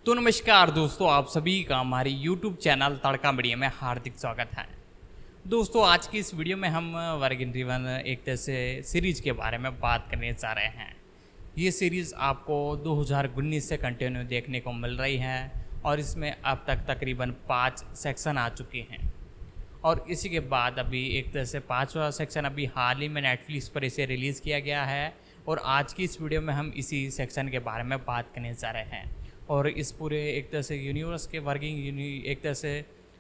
तो नमस्कार दोस्तों, आप सभी का हमारे YouTube चैनल तड़का मीडिया में हार्दिक स्वागत है। दोस्तों, आज की इस वीडियो में हम वर्गिन रिवन एक तरह से सीरीज़ के बारे में बात करने जा रहे हैं। ये सीरीज़ आपको 2019 से कंटिन्यू देखने को मिल रही है और इसमें अब तक तकरीबन 5 सेक्शन आ चुके हैं और इसी के बाद अभी एक तरह से 5वां सेक्शन अभी हाल ही में नेटफ्लिक्स पर इसे रिलीज़ किया गया है और आज की इस वीडियो में हम इसी सेक्शन के बारे में बात करने जा रहे हैं और इस पूरे एक तरह से यूनिवर्स के एक तरह से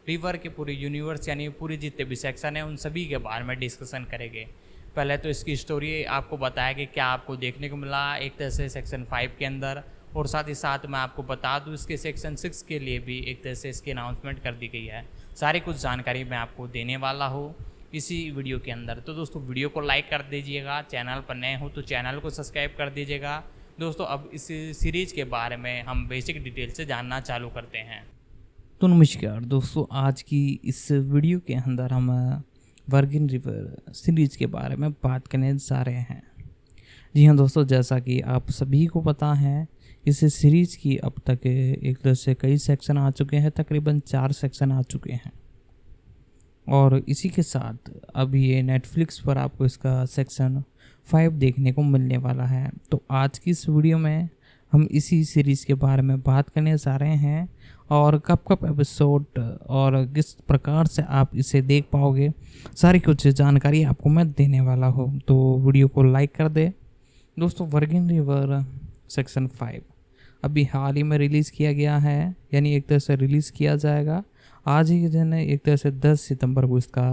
रिवर के पूरे यूनिवर्स यानी पूरे जितने भी सेक्शन हैं उन सभी के बारे में डिस्कशन करेंगे। पहले तो इसकी स्टोरी आपको बताया कि क्या आपको देखने को मिला एक तरह से सेक्शन 5 के अंदर, और साथ ही साथ मैं आपको बता दूं इसके सेक्शन 6 के लिए भी एक तरह से इसकी अनाउंसमेंट कर दी गई है। सारी कुछ जानकारी मैं आपको देने वाला हूँ इसी वीडियो के अंदर। तो दोस्तों, वीडियो को लाइक कर दीजिएगा, चैनल पर नए हो तो चैनल को सब्सक्राइब कर दीजिएगा। दोस्तों, अब इस सीरीज़ के बारे में हम बेसिक डिटेल से जानना चालू करते हैं। तो नमस्कार दोस्तों, आज की इस वीडियो के अंदर हम वर्गिन रिवर सीरीज के बारे में बात करने जा रहे हैं। जी हाँ दोस्तों, जैसा कि आप सभी को पता है इस सीरीज की अब तक एक तरह से कई सेक्शन आ चुके हैं, तकरीबन 4 सेक्शन आ चुके हैं और इसी के साथ अभी ये नेटफ्लिक्स पर आपको इसका सेक्शन 5 देखने को मिलने वाला है। तो आज की इस वीडियो में हम इसी सीरीज़ के बारे में बात करने जा रहे हैं और कब एपिसोड और किस प्रकार से आप इसे देख पाओगे, सारी कुछ जानकारी आपको मैं देने वाला हूँ। तो वीडियो को लाइक कर दे। दोस्तों, वर्गिन रिवर सेक्शन 5 अभी हाल ही में रिलीज़ किया गया है, यानी एक तरह से रिलीज़ किया जाएगा आज ही के दिन, एक तरह से 10 सितंबर को इसका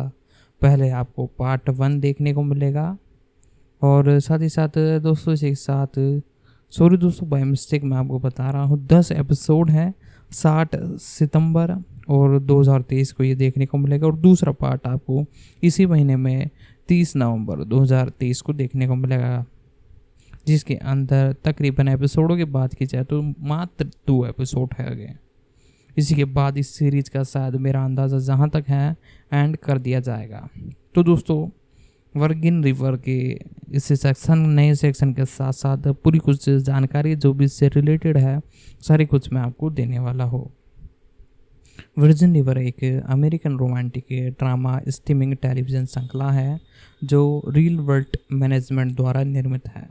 पहले आपको पार्ट 1 देखने को मिलेगा। और साथ ही साथ दोस्तों इसी के साथ सॉरी दोस्तों, बाय मिस्टेक मैं आपको बता रहा हूँ 10 एपिसोड हैं, 60 सितंबर और 2023 को ये देखने को मिलेगा और दूसरा पार्ट आपको इसी महीने में 30 नवंबर 2023 को देखने को मिलेगा, जिसके अंदर तकरीबन एपिसोडों की बात की जाए तो मात्र 2 एपिसोड है गए। इसी के बाद इस सीरीज़ का शायद मेरा अंदाज़ा जहाँ तक है एंड कर दिया जाएगा। तो दोस्तों, वर्गिन रिवर के इस सेक्शन नए सेक्शन के साथ साथ पूरी कुछ जानकारी जो भी इससे रिलेटेड है सारी कुछ मैं आपको देने वाला हूँ। वर्जिन रिवर एक American romantic drama streaming television श्रृंखला है जो रील वर्ल्ड मैनेजमेंट द्वारा निर्मित है।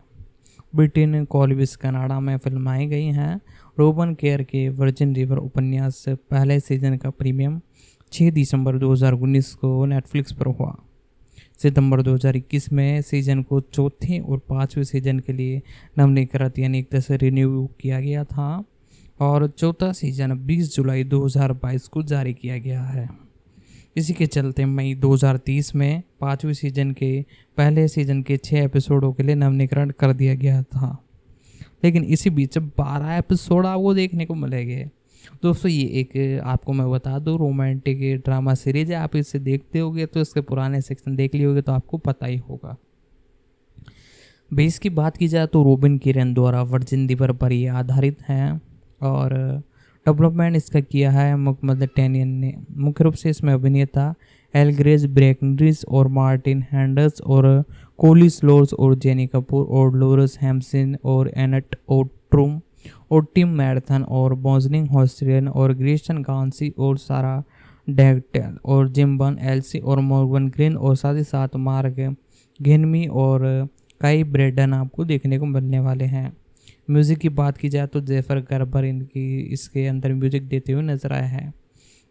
ब्रिटेन कॉलविस कनाडा में फिल्माई गई हैं। रोबन केयर के वर्जिन रिवर उपन्यास से पहले सीजन का प्रीमियम 6 दिसंबर 2019 को नेटफ्लिक्स पर हुआ। सितंबर 2021 में सीजन को चौथे और 5वें सीजन के लिए नवीनीकृत यानी एक तरह से रिन्यू किया गया था और चौथा सीजन 20 जुलाई 2022 को जारी किया गया है। इसी के चलते मई 2030 में 5वें सीजन के पहले सीजन के 6 एपिसोडों के लिए नवीनीकरण कर दिया गया था, लेकिन इसी बीच 12 एपिसोड आपको देखने को मिलेंगे। दोस्तों, ये एक आपको मैं बता दूँ रोमांटिक ड्रामा सीरीज है। आप इसे देखते होगे तो इसके पुराने सेक्शन देख लिए होगे तो आपको पता ही होगा। बेस की बात की जाए तो रोबिन किरण द्वारा वर्जिन रिवर पर ये आधारित है और डेवलपमेंट इसका किया है मुकम्मद टेनियन ने। मुख्य रूप से इसमें अभिनेता एलग्रेज ब्रेकनरिज और मार्टिन हैंडर्स और कोली स्लोर्स और जेनी कपूर और लोरस हैम्सन और एनेट ओट्रूम और टिम मैरथन और बॉजनिंग हॉस्टियन और ग्रेशन गांसी और सारा डैगटेल और जिम बन एल्सी और मॉर्गन ग्रीन और साथ ही साथ मार्क घेनमी और काई ब्रेडन आपको देखने को मिलने वाले हैं। म्यूज़िक की बात की जाए तो जेफर गर्बर इनकी इसके अंदर म्यूज़िक देते हुए नजर आया है।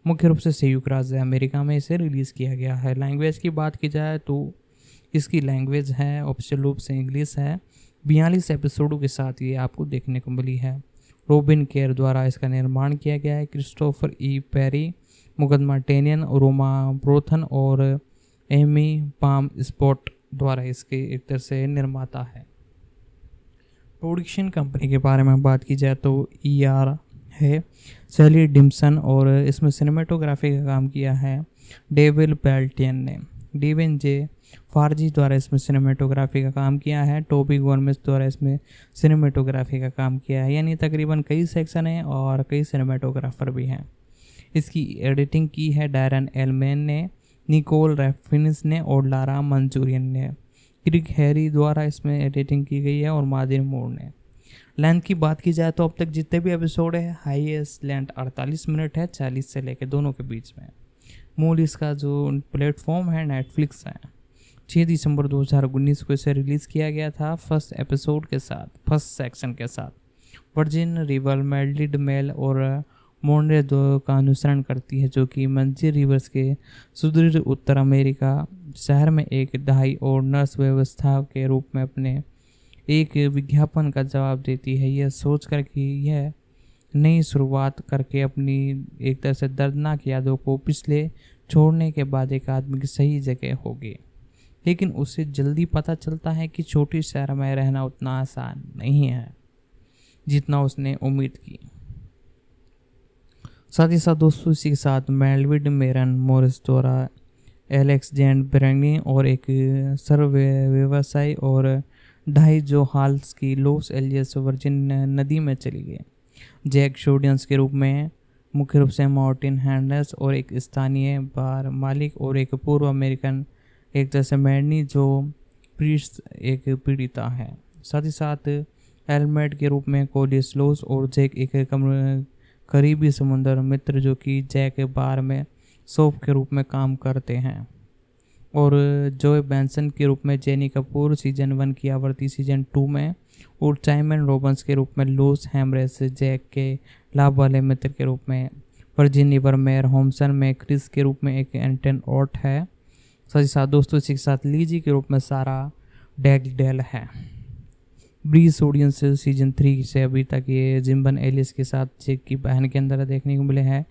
मुख्य रूप से संयुक्त राज्य अमेरिका में इसे रिलीज़ किया गया है। लैंग्वेज की बात की जाए तो इसकी लैंग्वेज है ऑफिशियल रूप से इंग्लिश है। 42 एपिसोडों के साथ ये आपको देखने को मिली है। रोबिन केयर द्वारा इसका निर्माण किया गया है। क्रिस्टोफर ई पेरी, मुकदमा टेनियन, रोमा ब्रोथन और एमी पाम स्पॉट द्वारा इसके एक तरह से निर्माता है। प्रोडक्शन कंपनी के बारे में बात की जाए तो ER है सैली डिम्सन और इसमें सिनेमेटोग्राफी का काम किया है डेविल पेल्टियन ने। डेविन जे फारजी द्वारा इसमें सिनेमेटोग्राफी का काम किया है। टोबी गोमेज द्वारा इसमें सिनेमेटोग्राफी का काम किया है। यानी तकरीबन कई सेक्शन हैं और कई सिनेमेटोग्राफर भी हैं। इसकी एडिटिंग की है डैरन एलमैन ने, निकोल रेफिनिस ने और लारा मंचूरियन ने। क्रिक हैरी द्वारा इसमें एडिटिंग की गई है और मादिन मोर ने। लेंथ की बात की जाए तो अब तक जितने भी एपिसोड है हाईएस्ट लेंथ 48 मिनट है, 40 से लेकर दोनों के बीच में। मूल इसका जो प्लेटफॉर्म है नेटफ्लिक्स है। 6 दिसंबर 2019 को इसे रिलीज़ किया गया था फर्स्ट एपिसोड के साथ, फर्स्ट सेक्शन के साथ। वर्जिन रिवर मेल्डिड मेल और मोंडे दो का अनुसरण करती है, जो कि मंजी रिवर्स के सुदूर उत्तर अमेरिका शहर में एक दहाई और नर्स व्यवस्था के रूप में अपने एक विज्ञापन का जवाब देती है, यह सोचकर कि यह नई शुरुआत करके अपनी एक तरह से दर्दनाक यादों को पिछले छोड़ने के बाद एक आदमी की सही जगह होगी। लेकिन उसे जल्दी पता चलता है कि छोटी शहर में रहना उतना आसान नहीं है जितना उसने उम्मीद की। साथ ही साथ दोस्तों इसी के साथ मेलविड मेरन मोरिस द्वारा एलेक्स जेंट ब्रेंगी और एक सर्वे व्यवसायी और ढाई जो हाल्स की लॉस एंजल्स वर्जिन नदी में चली गई। जैक शोडियंस के रूप में मुख्य रूप से मार्टिन हैंडल्स और एक स्थानीय बार मालिक और एक पूर्व अमेरिकन एक तरह से मैडनी जो प्रीस्ट एक पीड़िता है। साथ ही साथ एलमेट के रूप में कोलिस लोस और जैक एक करीबी समुद्र मित्र जो कि जैक बार में सोफ के रूप में काम करते हैं, और जोए बेंसन के रूप में जेनी कपूर सीजन 1 की आवर्ती सीजन 2 में, और टाइमन रॉबन्स के रूप में लूस हैमरेस जैक के लाभ वाले मित्र के रूप में, वर्जिन रिवरमेयर होम्सन में क्रिस के रूप में एक एंटन ऑट है। साथ ही साथ दोस्तों इसी के साथ लीजी के रूप में सारा डैगडेल है। ब्रीज ऑडियंस सीजन 3 से अभी तक ये जिम्बन एलिस के साथ जैक की बहन के अंदर देखने को मिले हैं।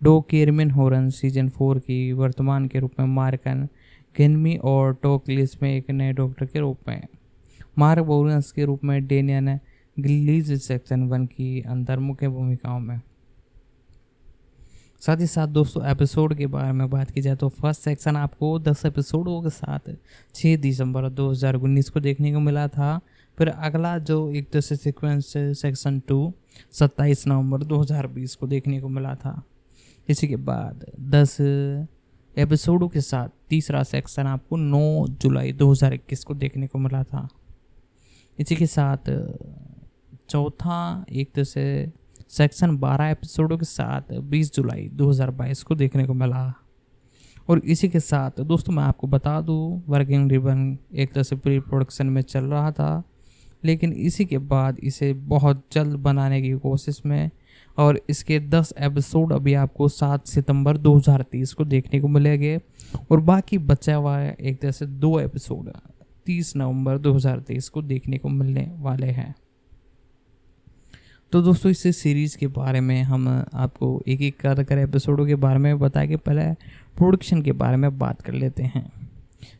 डो केरमिन होरन सीजन 4 की वर्तमान के रूप में मार्कन केनमी और टोकलिस में एक नए डॉक्टर के रूप में, मार्क बोरेंस के रूप में डेनियन गिलीज सेक्शन 1 की अंदर मुख्य भूमिकाओं में। साथ ही साथ दोस्तों एपिसोड के बारे में बात की जाए तो फर्स्ट सेक्शन आपको 10 एपिसोडों के साथ 6 दिसंबर 2019 को देखने को मिला था। फिर अगला जो एक तरह से सीक्वेंस सेक्शन 2 27 नवंबर 2020 को देखने को मिला था। इसी के बाद 10 एपिसोडों के साथ तीसरा सेक्शन आपको 9 जुलाई 2021 को देखने को मिला था। इसी के साथ चौथा एक तरह से सेक्शन 12 एपिसोडों के साथ 20 जुलाई 2022 को देखने को मिला। और इसी के साथ दोस्तों मैं आपको बता दूं वर्किंग रिबन एक तरह से प्री प्रोडक्शन में चल रहा था, लेकिन इसी के बाद इसे बहुत जल्द बनाने की कोशिश में, और इसके 10 एपिसोड अभी आपको 7 सितंबर 2023 को देखने को मिलेंगे, और बाकी बचा हुआ एक तरह से 2 एपिसोड 30 नवंबर 2023 को देखने को मिलने वाले हैं। तो दोस्तों इस सीरीज़ के बारे में हम आपको एक एक कर एपिसोडों के बारे में बताया कि पहले प्रोडक्शन के बारे में बात कर लेते हैं।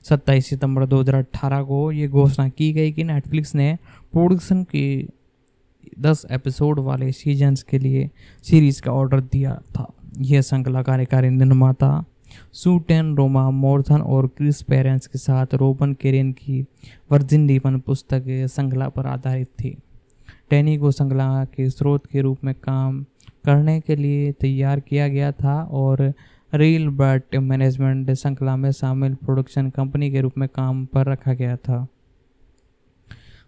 27 सितंबर 2018 को ये घोषणा की गई कि नेटफ्लिक्स ने प्रोडक्शन की 10 एपिसोड वाले सीजन्स के लिए सीरीज़ का ऑर्डर दिया था। यह श्रृंखला कार्यकारी निर्माता सूटेन रोमा मोर्थन और क्रिस पेरेंस के साथ रोबन केरियन की वर्जिन रिवन पुस्तक श्रृंखला पर आधारित थी। टैनी को श्रृंखला के स्रोत के रूप में काम करने के लिए तैयार किया गया था और रील बर्ट मैनेजमेंट श्रृंखला में शामिल प्रोडक्शन कंपनी के रूप में काम पर रखा गया था।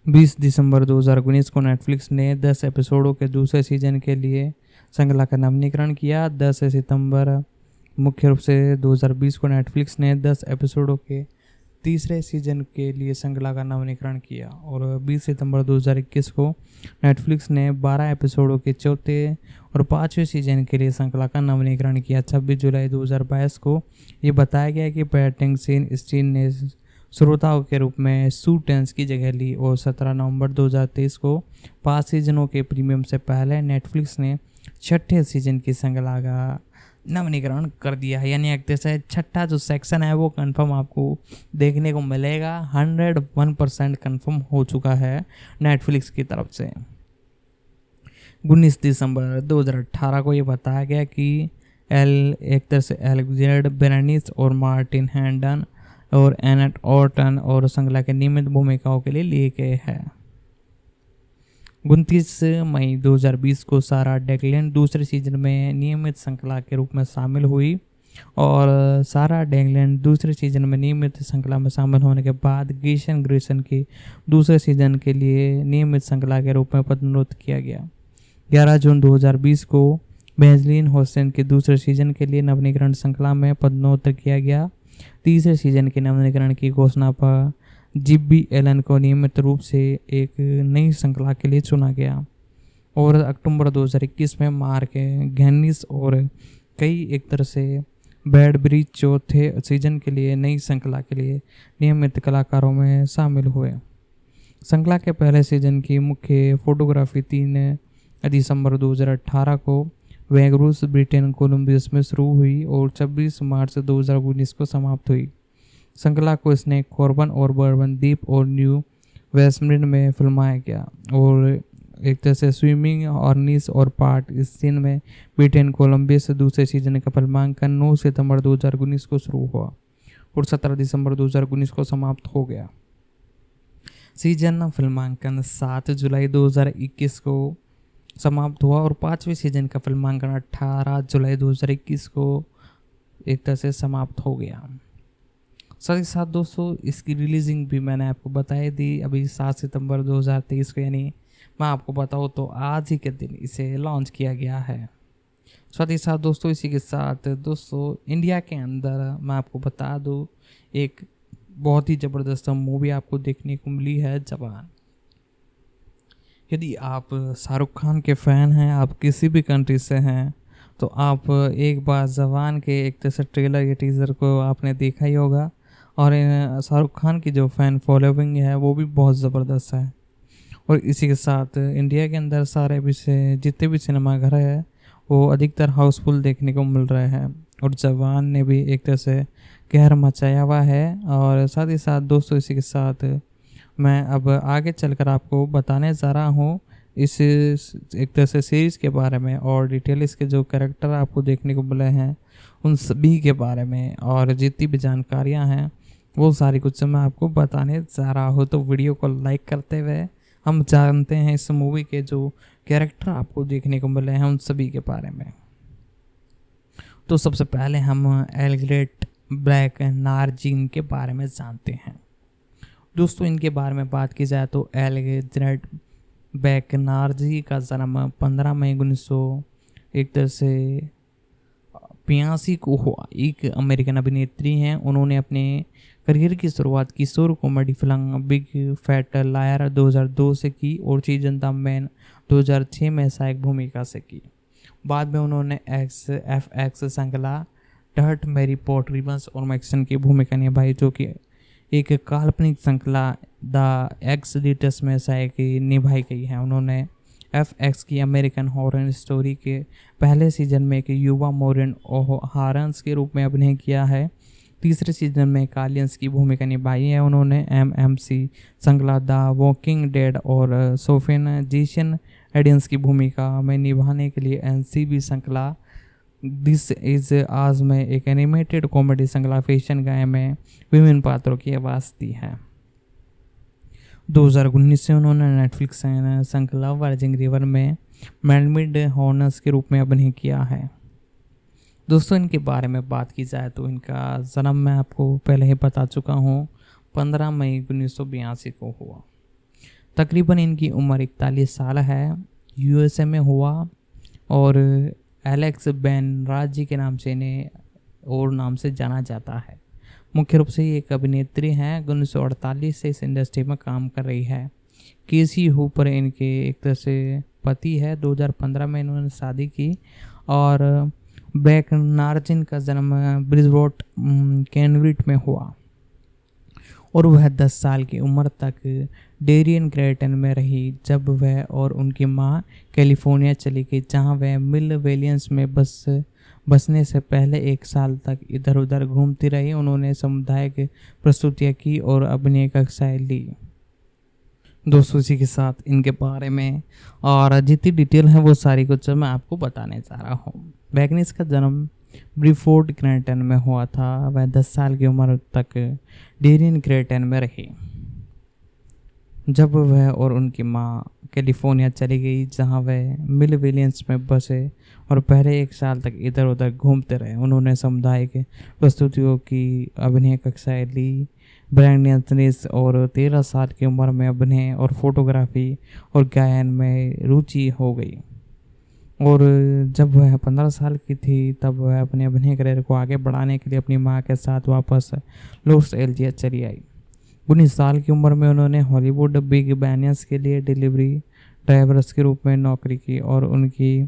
20 दिसंबर 2019 को नेटफ्लिक्स ने 10 एपिसोडों के दूसरे सीजन के लिए श्रृंखला का नवीनीकरण किया। 10 सितंबर मुख्य रूप से 2020 को नेटफ्लिक्स ने 10 एपिसोडों के तीसरे सीजन के लिए श्रृंखला का नवीनीकरण किया, और 20 सितंबर 2021 को नेटफ्लिक्स ने 12 एपिसोडों के चौथे और 5वें सीजन के लिए श्रृंखला का नवीनीकरण किया। 26 जुलाई 2022 को ये बताया गया कि पैटिंसन स्टीन ने श्रोताओं के रूप में सू टेंस की जगह ली, और 17 नवंबर 2023 को 5 सीजनों के प्रीमियम से पहले नेटफ्लिक्स ने 6ठे सीजन की श्रृंखला का नवीनीकरण कर दिया है। यानी एक तरह से 6ठा जो सेक्शन है वो कंफर्म आपको देखने को मिलेगा। 101% कंफर्म हो चुका है नेटफ्लिक्स की तरफ से। 19 दिसंबर 2018 को ये बताया गया कि एक तरह से एलेक्जेंडर बेरेनिस और मार्टिन हैंडन और एनेट ऑर्टन और श्रृंखला के नियमित भूमिकाओं के लिए लिए गए हैं। 29 मई 2020 को सारा डेक्लेन दूसरे सीजन में नियमित श्रृंखला के रूप में शामिल हुई। और सारा डैगलैंड दूसरे सीजन में नियमित श्रृंखला में शामिल होने के बाद ग्रेसन ग्रेसन की दूसरे सीजन के लिए नियमित श्रृंखला के रूप में पदोन्नत किया गया। 11 जून 2020 को बेंजलिन होस्टन के दूसरे सीजन के लिए नवीनीकरण श्रृंखला में पदोन्नत किया गया। तीसरे सीजन के नवीनीकरण की घोषणा पर जिब्बी एलन को नियमित रूप से एक नई श्रृंखला के लिए चुना गया और अक्टूबर 2021 में मार्क घेनिस और कई एक तरह से बैडब्रिज चौथे सीजन के लिए नई श्रृंखला के लिए नियमित कलाकारों में शामिल हुए। श्रृंखला के पहले सीजन की मुख्य फोटोग्राफी 3 दिसंबर 2018 को वैंकूवर ब्रिटेन कोलंबियस में शुरू हुई और 26 मार्च 2019 को समाप्त हुई। श्रृंखला को स्नेक कॉर्बन और बर्बन द्वीप और न्यू वेस्टमिंस्टर में फिल्माया गया और एक तरह से स्विमिंग और नीस और पार्ट इस सीन में ब्रिटेन कोलंबिया से दूसरे सीजन का फिल्मांकन 9 सितंबर 2019 को शुरू हुआ और 17 दिसंबर 2019 को समाप्त हो गया। सीजन फिल्मांकन 7 जुलाई 2021 को समाप्त हुआ और 5वें सीजन का फिल्मांकन 18 जुलाई 2021 को एक तरह से समाप्त हो गया। साथ ही साथ दोस्तों इसकी रिलीजिंग भी मैंने आपको बताई दी अभी 7 सितंबर 2023 को, यानी मैं आपको बताऊँ तो आज ही के दिन इसे लॉन्च किया गया है। साथ ही साथ दोस्तों इसी के साथ दोस्तों इंडिया के अंदर मैं आपको बता दूँ एक बहुत ही ज़बरदस्त मूवी आपको देखने को मिली है, जवान। यदि आप शाहरुख खान के फ़ैन हैं, आप किसी भी कंट्री से हैं, तो आप एक बार जवान के एक तरह से ट्रेलर या टीज़र को आपने देखा ही होगा। और शाहरुख खान की जो फ़ैन फॉलोइंग है वो भी बहुत ज़बरदस्त है। और इसी के साथ इंडिया के अंदर सारे भी जितने भी सिनेमा घर है वो अधिकतर हाउसफुल देखने को मिल रहे हैं और जवान ने भी एक तरह से कहर मचाया हुआ है। और साथ ही साथ दोस्तों इसी के साथ मैं अब आगे चलकर आपको बताने जा रहा हूँ इस एक तरह से सीरीज़ के बारे में और डिटेल इसके जो कैरेक्टर आपको देखने को मिले हैं उन सभी के बारे में और जितनी भी जानकारियाँ हैं वो सारी कुछ मैं आपको बताने जा रहा हूँ। तो वीडियो को लाइक करते हुए हम जानते हैं इस मूवी के जो कैरेक्टर आपको देखने को मिले हैं उन सभी के बारे में। तो सबसे पहले हम एल्ग्रेट ब्लैक नार्जिन के बारे में जानते हैं। दोस्तों इनके बारे में बात की जाए तो एल्ग्रेट ब्लैक नार्जी का जन्म 15 मई 1982 को हुआ। एक अमेरिकन अभिनेत्री हैं। उन्होंने अपने करियर की शुरुआत किशोर comedy film Big Fat Liar 2002 से की और सीजन द मैन 2006 में सहायक भूमिका से की। बाद में उन्होंने FX श्रृंखला डर्ट मैरी पॉटरीबंस और मैक्सन की भूमिका निभाई, जो कि एक काल्पनिक श्रृंखला द एक्सडिटस में सहायक निभाई गई है। उन्होंने FX की अमेरिकन हॉरर स्टोरी के पहले सीजन में एक युवा मोरिन ओहारंस के रूप में अभिनय किया है। तीसरे सीजन में कालियंस की भूमिका निभाई है। उन्होंने MMC श्रृंखला द वॉकिंग डेड और सोफिन जेसन एडियंस की भूमिका में निभाने के लिए NCB श्रृंखला दिस इज आज में एक एनिमेटेड कॉमेडी श्रृंखला फैशन गाय में विभिन्न पात्रों की आवाज़ दी है। 2019 से उन्होंने नेटफ्लिक्स श्रृंखला वर्जिन रिवर में मैडमिड हॉर्नस के रूप में अभिनय किया है। दोस्तों इनके बारे में बात की जाए तो इनका जन्म मैं आपको पहले ही बता चुका हूँ 15 मई 1982 को हुआ। तकरीबन इनकी उम्र 41 साल है। USA में हुआ और एलेक्स बैनराजी के नाम से इन्हें और नाम से जाना जाता है। मुख्य रूप से ये एक अभिनेत्री हैं। 1948 से इस इंडस्ट्री में काम कर रही है। केसी हूपर इनके एक तरह से पति है। 2015 में इन्होंने शादी की और ब्लैक नार्जिन का जन्म ब्रिजवॉट कैनविट में हुआ और वह 10 साल की उम्र तक डेरियन ग्रेटन में रही जब वह और उनकी मां कैलिफोर्निया चली गई, जहां वह मिल वेलियंस में बसने से पहले 1 साल तक इधर उधर घूमती रही। उन्होंने सामुदायिक प्रस्तुतियाँ की और अभिनय कक्षाएं ली। दोस्तों इसी के साथ इनके बारे में और जितनी डिटेल है वो सारी कुछ मैं आपको बताने जा रहा हूँ। वैगनिस का जन्म ब्रिफोर्ड ग्रेटन में हुआ था। वह 10 साल की उम्र तक डेरियन ग्रेटन में रही। जब वह और उनकी माँ कैलिफोर्निया चली गई, जहाँ वह मिल विलियंस में बसे और पहले 1 साल तक इधर उधर घूमते रहे। उन्होंने सामुदायिक प्रस्तुतियों की अभिनय कक्षाएं ली। ब्रैंडन स्मिथ और 13 साल की उम्र में अभिनय और फोटोग्राफी और गायन में रुचि हो गई। और जब वह 15 साल की थी तब वह अपने अभिनय करियर को आगे बढ़ाने के लिए अपनी माँ के साथ वापस लॉस एंजलिस चली आई। 19 साल की उम्र में उन्होंने हॉलीवुड बिग बैनियस के लिए डिलीवरी ड्राइवर्स के रूप में नौकरी की और उनकी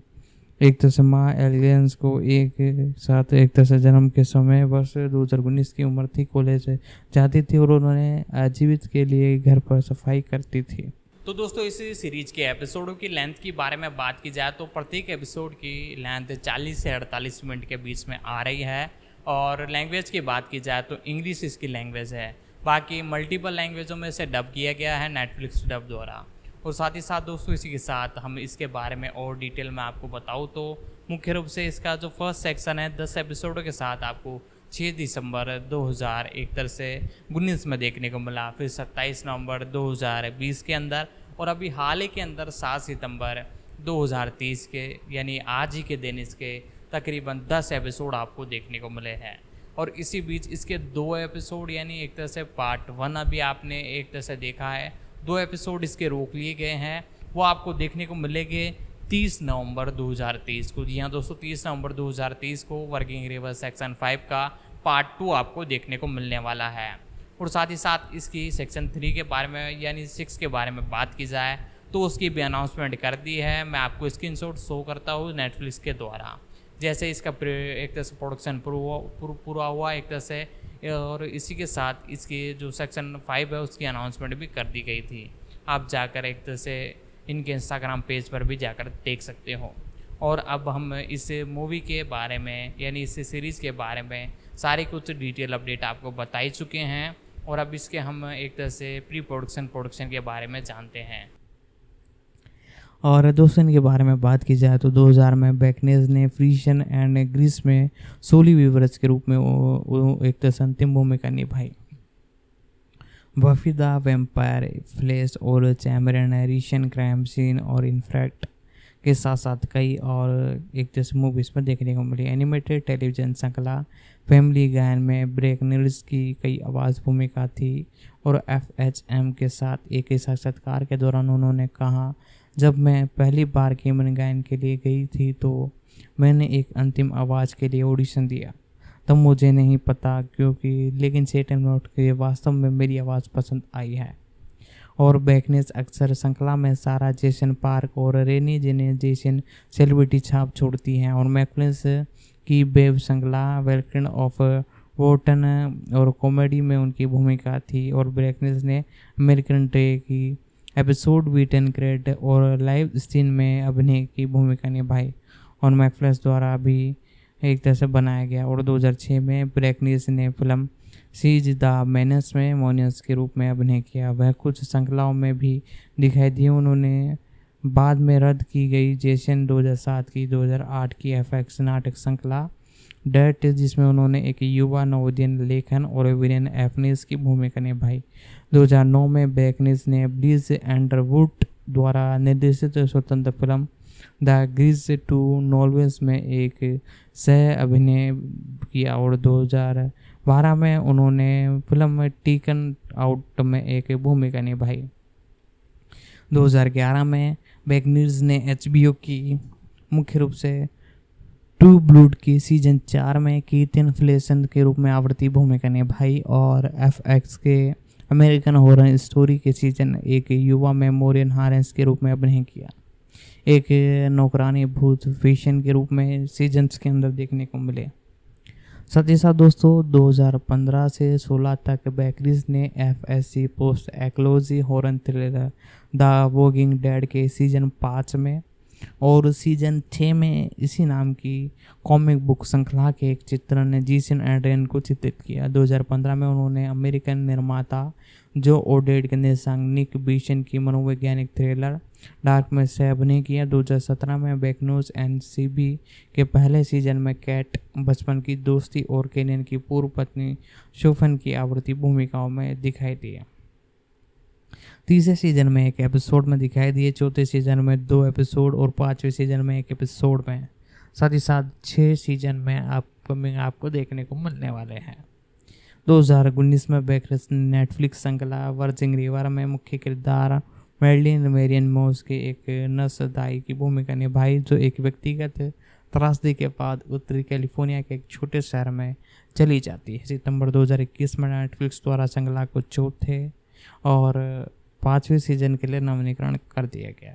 एक तरह से माँ एलियंस को एक साथ एक तरह से जन्म के समय वर्ष 2019 की उम्र थी। कॉलेज जाती थी और उन्होंने आजीविका के लिए घर पर सफाई करती थी। तो दोस्तों इस सीरीज के एपिसोडों की लेंथ के बारे में बात की जाए तो प्रत्येक एपिसोड की लेंथ 40 से 48 मिनट के बीच में आ रही है। और लैंग्वेज की बात की जाए तो इंग्लिश इसकी लैंग्वेज है। बाकी मल्टीपल लैंग्वेजों में से डब किया गया है नेटफ्लिक्स डब द्वारा। और साथ ही साथ दोस्तों इसी के साथ हम इसके बारे में और डिटेल में आपको बताऊँ तो मुख्य रूप से इसका जो फर्स्ट सेक्शन है 10 एपिसोडों के साथ आपको 6 दिसंबर 2019 में देखने को मिला। फिर 27 नवंबर 2020 के अंदर और अभी हाल ही के अंदर 7 सितंबर 2023 के यानी आज ही के दिन इसके तकरीबन 10 एपिसोड आपको देखने को मिले हैं। और इसी बीच इसके 2 एपिसोड यानी एक तरह से पार्ट 1 अभी आपने एक तरह से देखा है, 2 एपिसोड इसके रोक लिए गए हैं, वो आपको देखने को मिलेंगे 30 नवंबर 2023 को। जी हाँ दोस्तों, 30 नवंबर 2023 को वर्किंग रिवर सेक्शन 5 का पार्ट 2 आपको देखने को मिलने वाला है। और साथ ही साथ इसकी सेक्शन 3 के बारे में यानी 6 के बारे में बात की जाए तो उसकी भी अनाउंसमेंट कर दी है। मैं आपको स्क्रीनशॉट शो करता हूँ नेटफ्लिक्स के द्वारा, जैसे इसका एक तरह से प्रोडक्शन पूरा हुआ एक तरह से। और इसी के साथ इसकी जो सेक्शन 5 है उसकी अनाउंसमेंट भी कर दी गई थी। आप जाकर एक तरह से इनके इंस्टाग्राम पेज पर भी जाकर देख सकते हो। और अब हम इस मूवी के बारे में यानी इस सीरीज़ के बारे में सारी कुछ डिटेल अपडेट आपको बता ही चुके हैं। और अब इसके हम एक तरह से प्रोडक्शन के बारे में जानते हैं। और दोस्तों इनके बारे में बात की जाए तो 2000 में बेकनेस ने फ्रीशन एंड ग्रीस में सोली वीवर्स के रूप में वो एक तरह से अंतिम भूमिका निभाई। बफी द वैम्पायर फ्लेश और चैमरन एरिशन क्राइम सीन और इनफैक्ट के साथ साथ कई और एक जैसे मूवीज़ में देखने को मिली। एनिमेटेड टेलीविज़न श्रृंखला फैमिली गायन में ब्रेकनर्स की कई आवाज़ भूमिका थी। और FHM के साथ एक साक्षात्कार के दौरान उन्होंने कहा, जब मैं पहली बार केमन गायन के लिए गई थी तो मैंने एक अंतिम आवाज़ के लिए ऑडिशन दिया। तब मुझे नहीं पता क्योंकि लेकिन सेटन नोट के वास्तव में मेरी आवाज़ पसंद आई है। और बेकनेस अक्सर श्रृंखला में सारा जेसन पार्क और रेनी जेने जैसन सेलिब्रिटी छाप छोड़ती हैं। और मैकलिस की बेब श्रृंखला वेलकन ऑफ वोटन और कॉमेडी में उनकी भूमिका थी। और बेकनेस ने अमेरिकन डे की एपिसोड वीटन क्रेड और लाइव सीन में अभिनय की भूमिका निभाई और मैकफ्लेस द्वारा भी एक तरह से बनाया गया। और 2006 में ब्रेकनेस ने फिल्म सीज द मैनस में मोनियस के रूप में अभिनय किया। वह कुछ श्रृंखलाओं में भी दिखाई दी। उन्होंने बाद में रद्द की गई जेसन 2007 की 2008 की FX नाटक श्रृंखला डेट जिसमें उन्होंने एक युवा नवोदियन लेखन और विलियन एफनिस की भूमिका निभाई। 2009 में बेकनेस ने ब्लिज एंडरवुड द्वारा निर्देशित स्वतंत्र फिल्म द ग्रीज टू नॉलवेज में एक सह अभिनय किया। और 2012 में उन्होंने फिल्म टेकन आउट में एक भूमिका निभाई। 2011 में बेकनेस ने HBO की मुख्य रूप से ट्रू ब्लूड की सीजन 4 में कीर्तन फ्लेसन के रूप में आवर्ती भूमिका निभाई। और FX के अमेरिकन हॉरर स्टोरी के सीजन 1 युवा में मोरियन हारेंस के रूप में अभिनय किया। एक नौकरानी भूत फैशन के रूप में सीजन्स के अंदर देखने को मिले। साथ ही साथ दोस्तों 2015 से 16 तक बेकनेस ने FSC post एक्लोजी horror thriller the walking dead के सीजन 5 में और सीजन 6 में इसी नाम की कॉमिक बुक श्रृंखला के एक चित्रण जेसन एड्रियन को चित्रित किया। 2015 में उन्होंने अमेरिकन निर्माता जो ओडेड के निर्देशक निक बीशन की मनोवैज्ञानिक थ्रिलर डार्क में से अभिनय किया। 2017 में बेकनेस NCB के पहले सीजन में कैट बचपन की दोस्ती और केनियन की पूर्व पत्नी शोफन की आवर्ती भूमिकाओं में दिखाई दिया। तीसरे सीजन में एक एपिसोड में दिखाई दिए, चौथे सीजन में 2 एपिसोड और 5वें सीजन में 1 एपिसोड में। साथ ही साथ 6 सीजन में आपको देखने को मिलने वाले हैं। 2019 में बेकरस नेटफ्लिक्स श्रृंखला वर्जिन रिवर में मुख्य किरदार मेडलिन मेरियन मोस के एक नर्स दाई की भूमिका निभाई, जो एक व्यक्तिगत त्रासदी के बाद उत्तरी कैलिफोर्निया के एक छोटे शहर में चली जाती है। सितंबर 2021 में नेटफ्लिक्स द्वारा श्रृंखला को चौथे और 5वें सीजन के लिए नवीनीकरण कर दिया गया।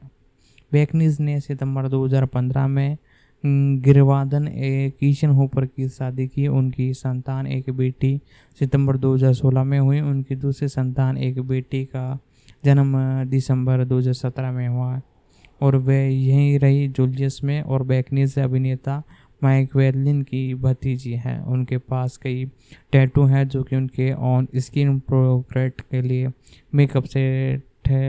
बेकनीज ने सितंबर 2015 में गिरवादन कीशन होपर की शादी की। उनकी संतान एक बेटी सितंबर 2016 में हुई। उनकी दूसरी संतान एक बेटी का जन्म दिसंबर 2017 में हुआ और वे यहीं रही जूलियस में। और बेकनीज अभिनेता माइक वेलिन की भतीजी हैं। उनके पास कई टैटू हैं जो कि उनके ऑन स्क्रीन प्रोग्रेट के लिए मेकअप से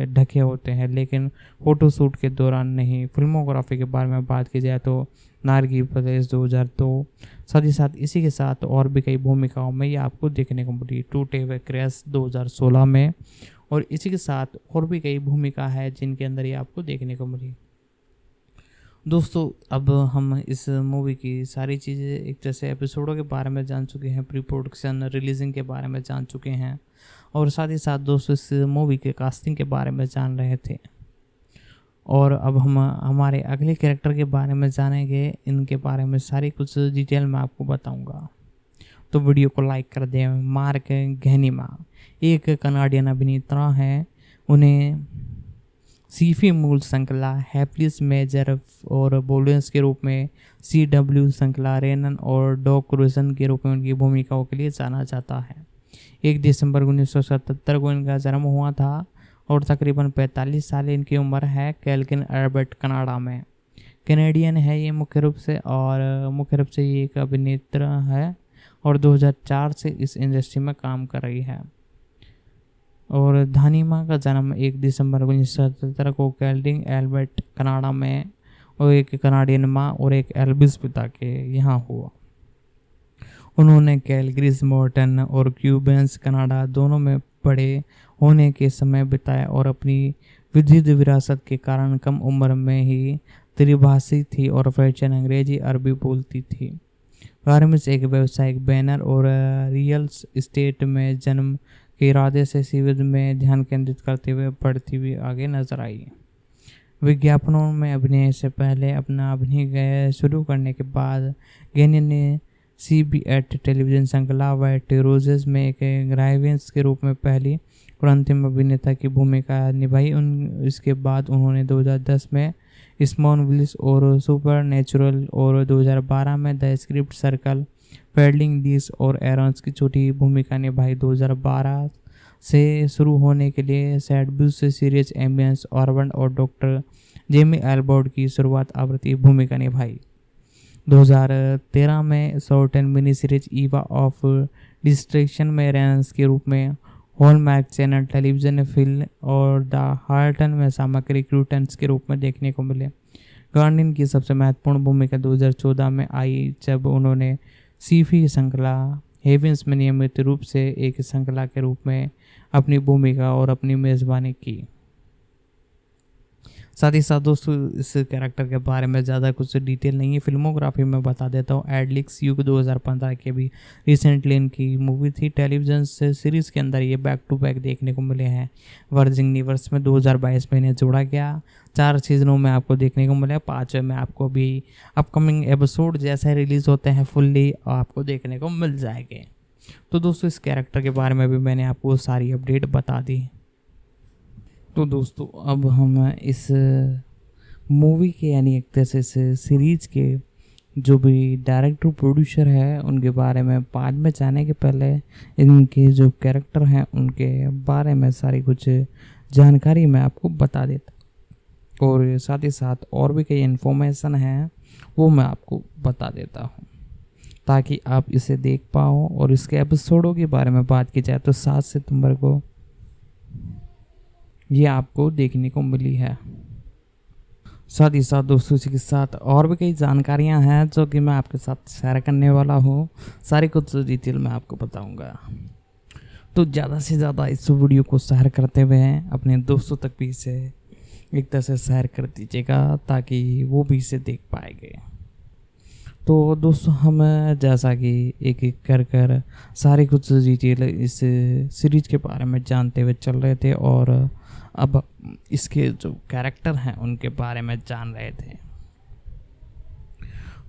ढके होते हैं, लेकिन फोटोशूट के दौरान नहीं। फिल्मोग्राफी के बारे में बात की जाए तो नारगी प्रदेश 2002, साथ ही साथ इसी के साथ और भी कई भूमिकाओं में ये आपको देखने को मिली। टूटे हुए क्रैश 2016 में, और इसी के साथ और भी कई भूमिका है जिनके अंदर ये आपको देखने को मिली। दोस्तों अब हम इस मूवी की सारी चीज़ें एक जैसे एपिसोडों के बारे में जान चुके हैं, प्री प्रोडक्शन रिलीजिंग के बारे में जान चुके हैं, और साथ ही साथ दोस्तों इस मूवी के कास्टिंग के बारे में जान रहे थे। और अब हम हमारे अगले कैरेक्टर के बारे में जानेंगे। इनके बारे में सारी कुछ डिटेल मैं आपको बताऊंगा, तो वीडियो को लाइक कर दें। मार्क गैनिमा एक कनाडियन अभिनेता हैं। उन्हें सीफी मूल श्रृंखला हैप्पीस मेजर और बोलियंस के रूप में CW श्रृंखला रेनन और डॉग क्रूजन के रूप में उनकी भूमिकाओं के लिए जाना जाता है। 1 दिसंबर 1977 को इनका जन्म हुआ था और तकरीबन 45 साल इनकी उम्र है। कैलकिन अल्बर्ट कनाडा में कैनेडियन है ये मुख्य रूप से ये एक अभिनेता है और 2004 से इस इंडस्ट्री में काम कर रही है। और धानीमा का जन्म 1 दिसंबर 1977 को कैलकिन अल्बर्ट कनाडा में और एक कनाडियन माँ और एक एल्विस पिता के यहाँ हुआ। उन्होंने कैलगरी मॉर्टन और क्यूबेंस कनाडा दोनों में बड़े होने के समय बिताया और अपनी विविध विरासत के कारण कम उम्र में ही त्रिभाषी थी और फ्रेंच अंग्रेजी अरबी बोलती थी। गार्मेंट्स एक व्यावसायिक बैनर और रियल एस्टेट में जन्म के इरादे से सिविल में ध्यान केंद्रित करते हुए बढ़ती हुई आगे नजर आई। विज्ञापनों में अभिनय से पहले अपना अभिनय शुरू करने के बाद गैनियन ने CB8 टेलीविजन श्रृंखला व्हाइट रोजेस में एक ग्राइवेंस के रूप में पहली और अंतिम अभिनेता की भूमिका निभाई। इसके बाद उन्होंने 2010 में स्मॉल विल्स और सुपर नेचुरल और 2012 में द स्क्रिप्ट सर्कल, पेडलिंग डीस और एरॉन्स की छोटी भूमिका निभाई। 2012 से शुरू होने के लिए सैडब्यूस से सीरीज एम्बियंस ऑर्बन और डॉक्टर जेमी एल्बर्ट की शुरुआत आवृत्ति भूमिका निभाई। 2013 में short and mini series Eva of distraction में रेंस के रूप में हॉलमार्क चैनल टेलीविजन फिल्म और द हार्टन में सामग्री क्रूटेंस के रूप में देखने को मिले। गार्निन की सबसे महत्वपूर्ण भूमिका 2014 में आई जब उन्होंने सीफी श्रृंखला हेवेंस में नियमित रूप से एक श्रृंखला के रूप में अपनी भूमिका और अपनी मेज़बानी की। साथ ही साथ दोस्तों इस कैरेक्टर के बारे में ज़्यादा कुछ डिटेल नहीं है, फिल्मोग्राफी में बता देता हूँ। एडलिक्स युग 2015 के भी रिसेंटली इनकी मूवी थी। टेलीविजन से सीरीज़ के अंदर ये बैक टू बैक देखने को मिले हैं। वर्जिन यूनिवर्स में 2022 में इन्हें जोड़ा गया। 4 सीजनों में आपको देखने को मिले, 5वें में आपको भी अपकमिंग एपिसोड जैसे रिलीज़ होते हैं फुल्ली आपको देखने को मिल जाएंगे। तो दोस्तों इस कैरेक्टर के बारे में भी मैंने आपको सारी अपडेट बता दी। तो दोस्तों अब हम इस मूवी के यानी एक तरह से सीरीज के जो भी डायरेक्टर प्रोड्यूसर है उनके बारे में बाद में जाने के पहले इनके जो कैरेक्टर हैं उनके बारे में सारी कुछ जानकारी मैं आपको बता देता और साथ ही साथ और भी कई इन्फॉर्मेशन हैं वो मैं आपको बता देता हूँ ताकि आप इसे देख पाओ। और इसके एपिसोडों के बारे में बात की जाए तो 7 सितंबर को ये आपको देखने को मिली है। साथ ही साथ दोस्तों इसी के साथ और भी कई जानकारियां हैं जो कि मैं आपके साथ शेयर करने वाला हूँ। सारी कुछ डिटेल मैं आपको बताऊंगा। तो ज़्यादा से ज़्यादा इस वीडियो को शेयर करते हुए अपने दोस्तों तक भी इसे एक तरह से शेयर कर दीजिएगा ताकि वो भी इसे देख पाएंगे। तो दोस्तों हम जैसा कि एक एक कर सारी कुछ डिटेल इस सीरीज के बारे में जानते हुए चल रहे थे और अब इसके जो कैरेक्टर हैं उनके बारे में जान रहे थे।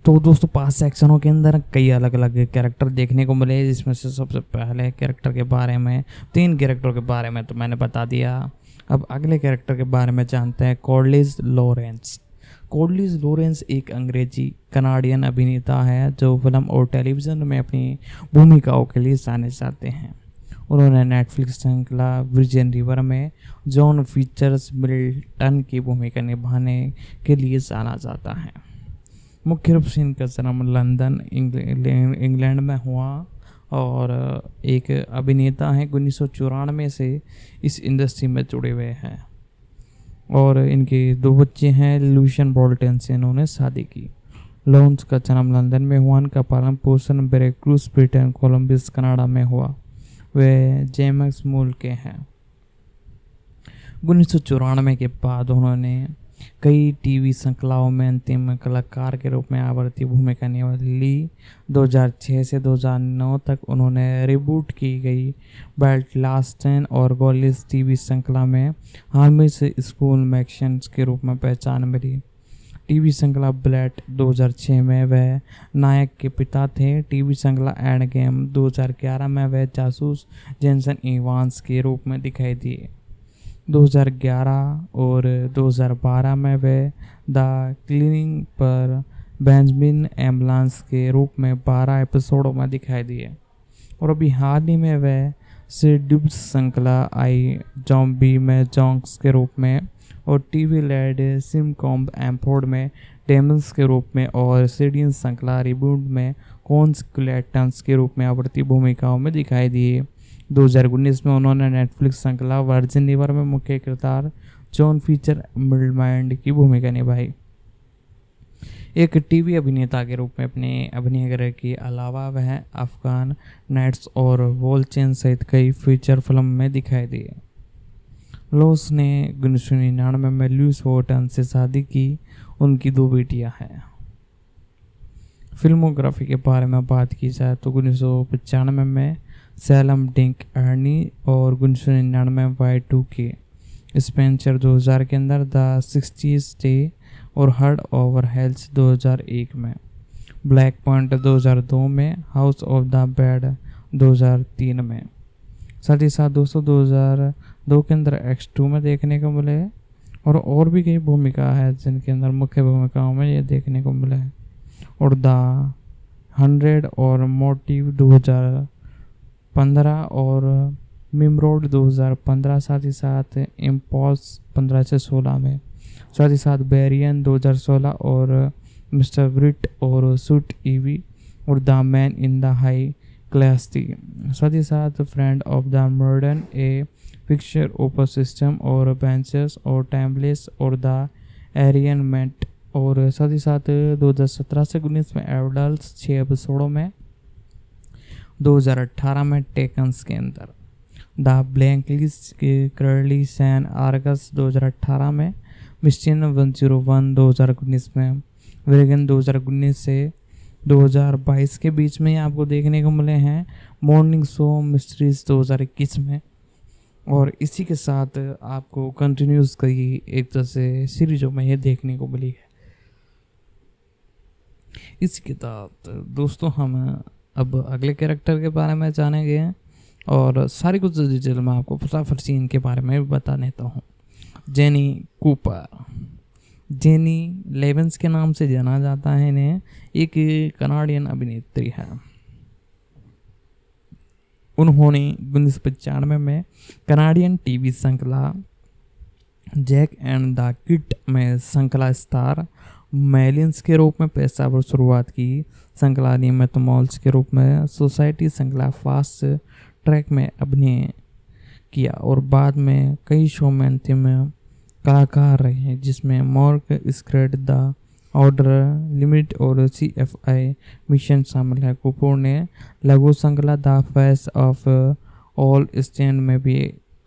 तो दोस्तों 5 सेक्शनों के अंदर कई अलग अलग कैरेक्टर देखने को मिले, जिसमें से सबसे पहले कैरेक्टर के बारे में 3 कैरेक्टरों के बारे में तो मैंने बता दिया। अब अगले कैरेक्टर के बारे में जानते हैं कॉर्डलिस लॉरेंस। कॉर्डलिस लॉरेंस एक अंग्रेजी कनाडियन अभिनेता है जो फिल्म और टेलीविज़न में अपनी भूमिकाओं के लिए जाने जाते हैं। उन्होंने नेटफ्लिक्स श्रृंखला वर्जिन रिवर में जॉन फीचर्स मिल्टन की भूमिका निभाने के लिए जाना जाता है। मुख्य रूप से इनका जन्म लंदन इंग्लैंड में हुआ और एक अभिनेता हैं 1994 से इस इंडस्ट्री में जुड़े हुए हैं और इनके 2 बच्चे हैं। लूशियन बोल्टन से इन्होंने शादी की। लॉरेंस का जन्म लंदन में हुआ। इनका पालन पोषण ब्रेक्रूस ब्रिटेन कोलंबियस कनाडा में हुआ। वे जेम्स मूल के हैं। 1994 के बाद उन्होंने कई टीवी श्रृंखलाओं में अंतिम कलाकार के रूप में आवर्ती भूमिका निभाई। 2006 से 2009 तक उन्होंने रिबूट की गई बेल्ट लास्ट टेन और गोलिस टीवी श्रृंखला में हाल से स्कूल मैक्शंस के रूप में पहचान मिली। टीवी श्रृंखला ब्लैट 2006 में वह नायक के पिता थे। टीवी श्रृंखला एंड गेम 2011 में वह जासूस जेनसन इवांस के रूप में दिखाई दिए। 2011 और 2012 में वे द क्लीनिंग पर बेंजामिन एम्बुलेंस के रूप में 12 एपिसोडों में दिखाई दिए और अभी हाल ही में वे सिड्यूस श्रृंखला आई जॉम्बी में जोंक्स के रूप में और टीवी लेड सिमकॉम एम्फोर्ड में डेमन्स के रूप में और सीडियन श्रृंखला रिबूट में कॉन्सक्यूलेटन्स के रूप में आवर्ती भूमिकाओं में दिखाई दिए। 2019 में उन्होंने नेटफ्लिक्स श्रृंखला वर्जिन रिवर में मुख्य किरदार जॉन फीचर मिल्टन की भूमिका निभाई। एक टीवी अभिनेता के रूप में अपने अभिनय के अलावा वह अफगान नाइट्स और वॉल चेन सहित कई फीचर फिल्म में दिखाई दिए। लॉस ने 1999 में लुइस वॉटन से शादी की। उनकी 2 बेटियां हैं। फिल्मोग्राफी के बारे में बात की जाए तो 1995 में सैलम डिंक अर्नी और 1999 में Y2K स्पेंसर 2000 के अंदर द 60s डे और हर्ड ओवर हेल्स 2001 में ब्लैक पॉइंट 2002 में हाउस ऑफ द बेड 2003 में। साथ ही साथ दोस्तों 2002 के अंदर X2 में देखने को मिले और भी कई भूमिका है जिनके अंदर मुख्य भूमिकाओं में ये देखने को मिला है और द 100 और मोटिव 2015 और मिमरोड 2015, साथ ही साथ इम्पल्स 15 से 16 में, साथ ही साथ बेरियन 2016 और मिस्टर ब्रिट और सूट ईवी और the man in the high class थी। साथ ही साथ friend of the modern A picture ओपर सिस्टम और बेंचेस और टाइमलेस और द एरियनमेंट और साथ ही साथ 2017 से 19 में एडल्ट्स 6 एपिसोडों में, 2018 में टेकन्स के अंदर, द ब्लैंक लिस्ट के कर्ली सैन आर्गस 2018 में, मिस्टिन 101 2019 में, वेगन 2019 से 2022 के बीच में आपको देखने को मिले हैं। मॉर्निंग शो मिस्ट्रीज 2021 में और इसी के साथ आपको कंटिन्यूस कई एक तरह से सीरीजों में ये देखने को मिली है। इसी के साथ दोस्तों हम अब अगले कैरेक्टर के बारे में जानेंगे और सारी कुछ डिटेल में आपको फटाफट से इनके बारे में भी बता देता हूँ। जेनी कूपर, जेनी लेवेंस के नाम से जाना जाता है इन्हें। एक कनाडियन अभिनेत्री है। उन्होंने 1995 में कनाडियन टीवी श्रृंखला जैक एंड द किट में श्रृंखला स्टार मेलियंस के रूप में पेशेवर शुरुआत की। श्रृंखला नियमित मॉल्स के रूप में सोसाइटी श्रृंखला फास्ट ट्रैक में अभिनय किया और बाद में कई शो में अंतिम कलाकार रहे जिसमें मॉर्क स्क्रेड द ऑर्डर लिमिट और CFI मिशन शामिल है। कपूर ने लघु श्रृंखला the face of all stand में भी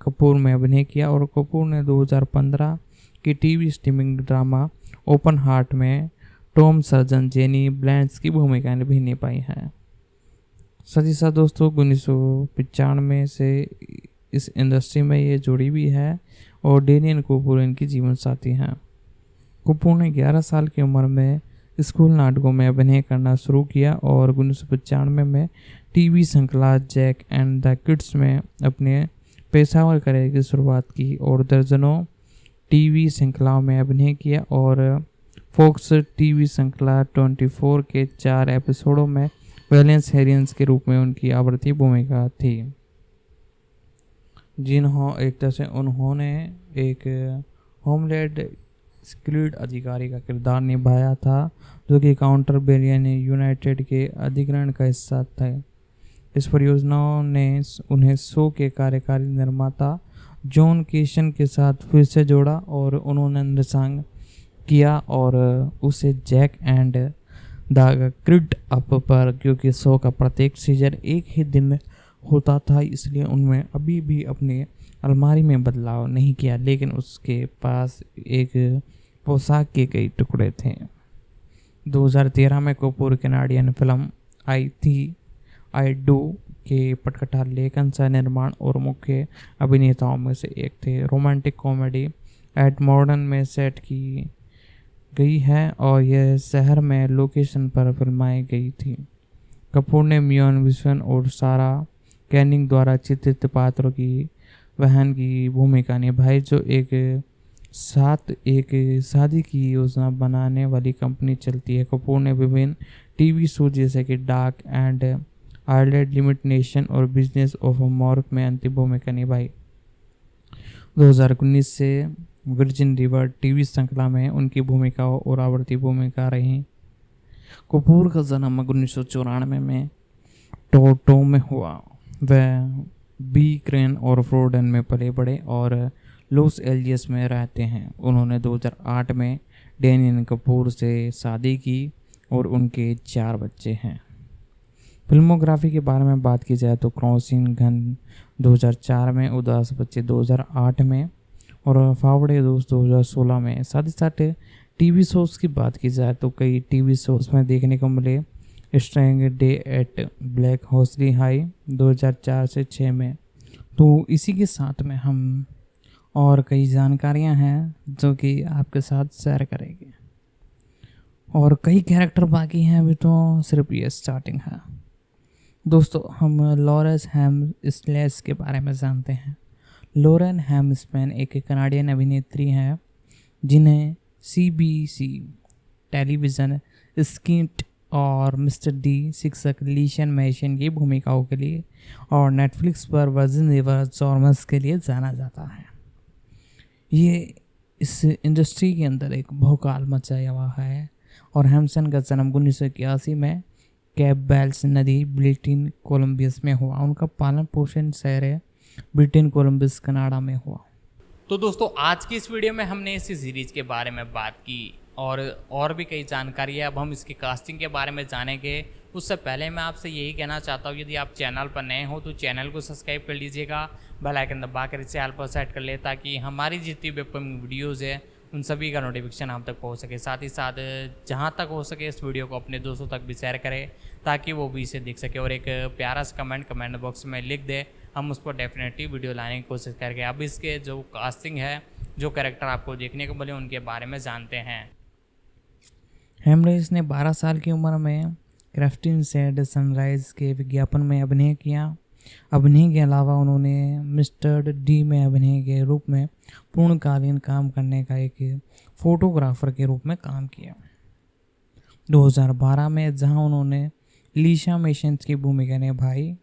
कपूर में अभिनय किया और कपूर ने 2015 की TV streaming drama open heart में टॉम सर्जन जेनी ब्लैंड्स की भूमिका भी निभाई है। साथ ही साथ दोस्तों 1995 से इस इंडस्ट्री में ये जुड़ी हुई है और डेनियल कपूर इनकी जीवन साथी हैं। कपूर ने 11 साल की उम्र में स्कूल नाटकों में अभिनय करना शुरू किया और 1995 में टीवी श्रृंखला जैक एंड द किड्स में अपने पेशेवर करियर की शुरुआत की और दर्जनों टीवी श्रृंखलाओं में अभिनय किया और फॉक्स टीवी श्रृंखला 24 के 4 एपिसोडों में वैलेंस हेरियंस के रूप में उनकी आवर्ती भूमिका थी, उन्होंने एक होमलैंड सिक्योरिटी अधिकारी का किरदार निभाया था जो कि काउंटर बेलियन यूनाइटेड के अधिग्रहण का हिस्सा था। इस परियोजना ने उन्हें शो के कार्यकारी निर्माता जॉन केशन के साथ फिर से जोड़ा और उन्होंने निर्देशन किया और उसे Jack and the Kid up पर, क्योंकि शो का प्रत्येक सीजन एक ही दिन में होता था इसलिए उनमें अभी भी अपने अलमारी में बदलाव नहीं किया, लेकिन उसके पास एक पोशाक के कई टुकड़े थे। 2013 में Kapoor Canadian film I do के पटकथा लेखन सह निर्माण और मुख्य अभिनेताओं में से एक थे। रोमांटिक कॉमेडी एट मॉडर्न में सेट की गई है और यह शहर में लोकेशन पर फिल्माई गई थी। कपूर ने मियोन विस्वन और सारा कैनिंग द्वारा चित्रित पात्रों की बहन की भूमिका निभाई जो एक शादी की योजना बनाने वाली कंपनी चलती है। कपूर ने विभिन्न टीवी शो जैसे कि dark and Ireland limit nation और बिजनेस ऑफ मॉर्क में अंतिम भूमिका निभाई। 2019 से वर्जिन रिवर टीवी श्रृंखला में उनकी भूमिकाओं और आवर्ती भूमिका रही। कपूर का जन्म 1994 में टोरंटो में हुआ। वह बी क्रेन और फ्लोरिडन में पले बड़े और लॉस एंजलिस में रहते हैं। उन्होंने 2008 में डेनियल कपूर से शादी की और उनके 4 बच्चे हैं। फिल्मोग्राफी के बारे में बात की जाए तो क्रॉसिंग घन 2004 में, उदास बच्चे 2008 में और फावड़े दोस्त 2016 में। साथ ही साथ टीवी शोज़ की बात की जाए तो कई टीवी शोज़ में देखने को मिले। Strange Days at Blake Holsey High 2004 से 6 में। तो इसी के साथ में हम और कई जानकारियां हैं जो कि आपके साथ शेयर करेंगे और कई कैरेक्टर बाकी हैं, अभी तो सिर्फ ये स्टार्टिंग है। दोस्तों हम लॉरेंस हेम्सलेस के बारे में जानते हैं। लॉरेन हेम्समैन एक कनाडियन अभिनेत्री हैं जिन्हें CBC टेलीविज़न स्किट और मिस्टर डी शिक्षक लीशन मैशन की भूमिकाओं के लिए और नेटफ्लिक्स पर वर्जिन रिवर जॉर्मस के लिए जाना जाता है। ये इस इंडस्ट्री के अंदर एक भौकाल मचाया हुआ है और हेम्सन का जन्म 1981 में कैप बेल्स नदी ब्रिटेन कोलंबियस में हुआ। उनका पालन पोषण शहर ब्रिटेन कोलंबस कनाडा में हुआ। तो दोस्तों आज की इस वीडियो में हमने इसी सीरीज के बारे में बात की और भी कई जानकारी है। अब हम इसकी कास्टिंग के बारे में जानेंगे। उससे पहले मैं आपसे यही कहना चाहता हूँ, यदि आप चैनल पर नए हो तो चैनल को सब्सक्राइब कर लीजिएगा, बेल आइकन दबाकर इसे ऑल पर सेट कर ले ताकि हमारी जितनी भी अपकमिंग वीडियोज़ है उन सभी का नोटिफिकेशन हम तक पहुँच सके। साथ ही साथ जहाँ तक हो सके इस वीडियो को अपने दोस्तों तक भी शेयर करें ताकि वो भी इसे देख सके और एक प्यारा सा कमेंट बॉक्स में लिख दे, हम उस पर डेफिनेटली वीडियो लाने की कोशिश करेंगे। अब इसके जो कास्टिंग है, जो कैरेक्टर आपको देखने को मिले उनके बारे में जानते हैं। हेम्सलेस ने 12 साल की उम्र में क्राफ्टिंग सेड सनराइज के विज्ञापन में अभिनय किया। अभिनय के अलावा उन्होंने मिस्टर डी में अभिनय के रूप में पूर्णकालीन काम करने का एक फोटोग्राफर के रूप में काम किया। 2012 में जहां उन्होंने लीशा मेशंस की भूमिका निभाई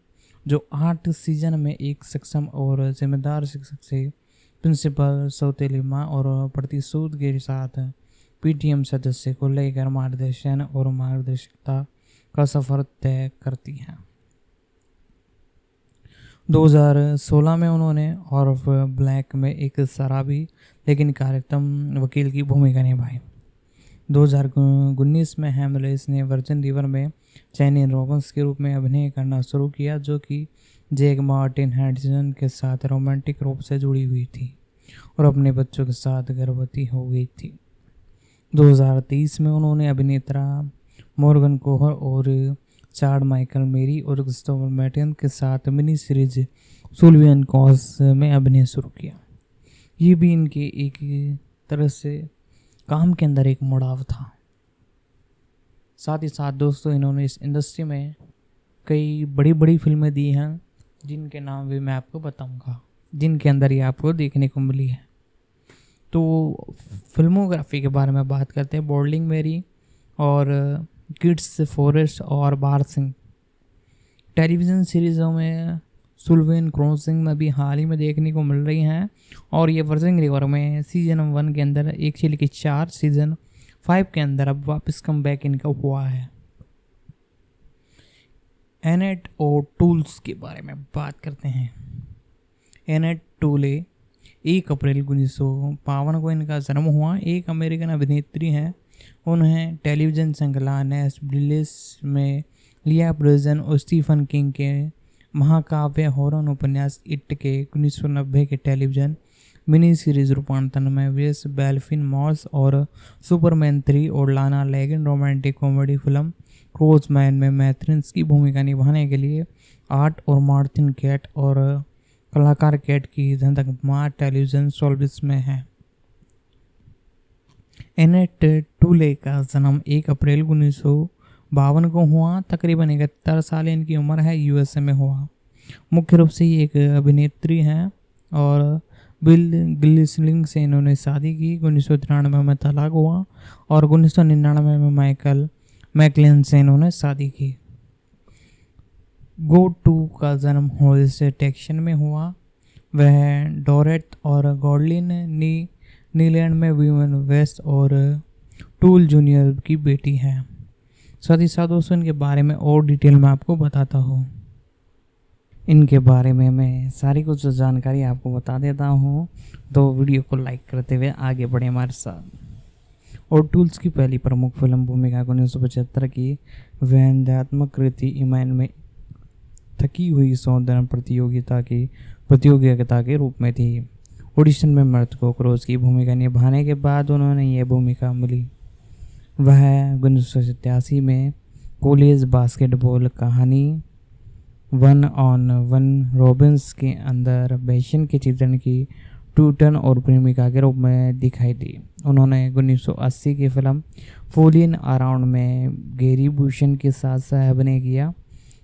जो 8 सीजन में एक सक्षम और जिम्मेदार शिक्षक से प्रिंसिपल, सौतेली माँ और प्रतिशोध के साथ PTM सदस्य को लेकर मार्गदर्शन और मार्गदर्शिता का सफर तय करती हैं। 2016 में उन्होंने ऑफ ब्लैक में एक शराबी लेकिन कार्यक्रम वकील की भूमिका निभाई। 2019 में हेमलेस ने वर्जिन रिवर में चैनी रॉबिन्स के रूप में अभिनय करना शुरू किया, जो कि जैक मार्टिन हैडसन के साथ रोमांटिक रूप से जुड़ी हुई थी और अपने बच्चों के साथ गर्भवती हो गई थी। 2023 में उन्होंने अभिनेता मॉर्गन कोहर और चार्ड माइकल मेरी और क्रिस्टोफर मैटिन के साथ मिनी सीरीज सुल्वियन कॉज में अभिनय शुरू किया। ये भी इनके एक तरह से काम के अंदर एक मुड़ाव था। साथ ही साथ दोस्तों इन्होंने इस इंडस्ट्री में कई बड़ी बड़ी फिल्में दी हैं, जिनके नाम भी मैं आपको बताऊंगा, जिनके अंदर ये आपको देखने को मिली है। तो फिल्मोग्राफी के बारे में बात करते हैं। बॉर्डलिंग मेरी और किड्स फॉरेस्ट और बार सिंह टेलीविज़न सीरीज़ों में सुल्वेन क्रॉसिंग में भी हाल ही में देखने को मिल रही हैं, और ये वर्जिन रिवर में सीजन 1 के अंदर 1 से लेकर 4, सीजन 5 के अंदर अब वापस कम बैक इनका हुआ है। एनेट और टूल्स के बारे में बात करते हैं। एनेट टूले 1 अप्रैल 1952 को इनका जन्म हुआ। एक अमेरिकन अभिनेत्री हैं। उन्हें टेलीविज़न श्रृंखला नेस ब्रिलिस में लिया ब्रजन और स्टीफन किंग के महाकाव्य हॉरर उपन्यास इट के 1990 के टेलीविज़न मिनी सीरीज रूपांतरण में वेस बेल्फिन मॉर्स और सुपरमैन 3 और लाना लेगिन रोमांटिक कॉमेडी फिल्म क्रोजमैन में मैथ्रिन्स की भूमिका निभाने के लिए आर्ट और मार्टिन कैट और कलाकार कैट की धंधकमार टेलीविज़न सर्विस में है। एनेट टूले का जन्म 1 अप्रैल 1952 को हुआ। तकरीबन 71 साल इनकी उम्र है। यूएसए में हुआ। मुख्य रूप से ये एक अभिनेत्री हैं और बिल गिलिस्लिंग से इन्होंने शादी की। 1993 में तलाक हुआ और 1999 में माइकल मैकलेन से इन्होंने शादी की। गो टू का जन्म होल्स टेक्सन में हुआ। वह डोरेट और गॉडलिन नीलैंड में वीवन वेस्ट और टूल जूनियर की बेटी है। साथ ही साथ दोस्तों इनके बारे में और डिटेल में आपको बताता हूँ। इनके बारे में मैं सारी कुछ जानकारी आपको बता देता हूँ, तो वीडियो को लाइक करते हुए आगे बढ़े हमारे साथ। और टूल्स की पहली प्रमुख फिल्म भूमिका 1975 की व्यंग्यात्मक कृति ईमान में थकी हुई सौंदर्य प्रतियोगिता के रूप में थी। ऑडिशन में मर्द को क्रोज की भूमिका निभाने के बाद उन्होंने यह भूमिका मिली। वह 1987 में कॉलेज बास्केटबॉल कहानी 1-on-1 रॉबिन्स के अंदर बैशन के चित्रण की ट्यूटन और प्रेमिका के रूप में दिखाई दी। उन्होंने 1980 की फिल्म फॉलिंग अराउंड में गैरी बुशन के साथ सह अभिनय किया।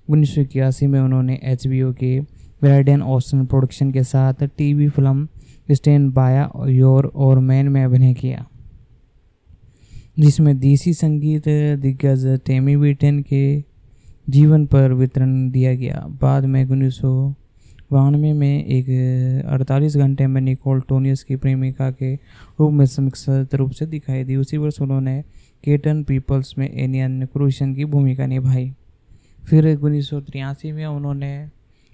1981 में उन्होंने HBO के ब्रैडन ऑस्टन प्रोडक्शन के साथ TV film stand by your और मैन में अभिनय किया, जिसमें देसी संगीत दिग्गज टेमी बीटन के जीवन पर विवरण दिया गया। बाद में 1992 में एक 48 घंटे में निकोल टोनियस की प्रेमिका के रूप में समीक्षित रूप से दिखाई दी। उसी वर्ष उन्होंने केटन पीपल्स में एनियन क्रूशन की भूमिका निभाई। फिर 1983 में उन्होंने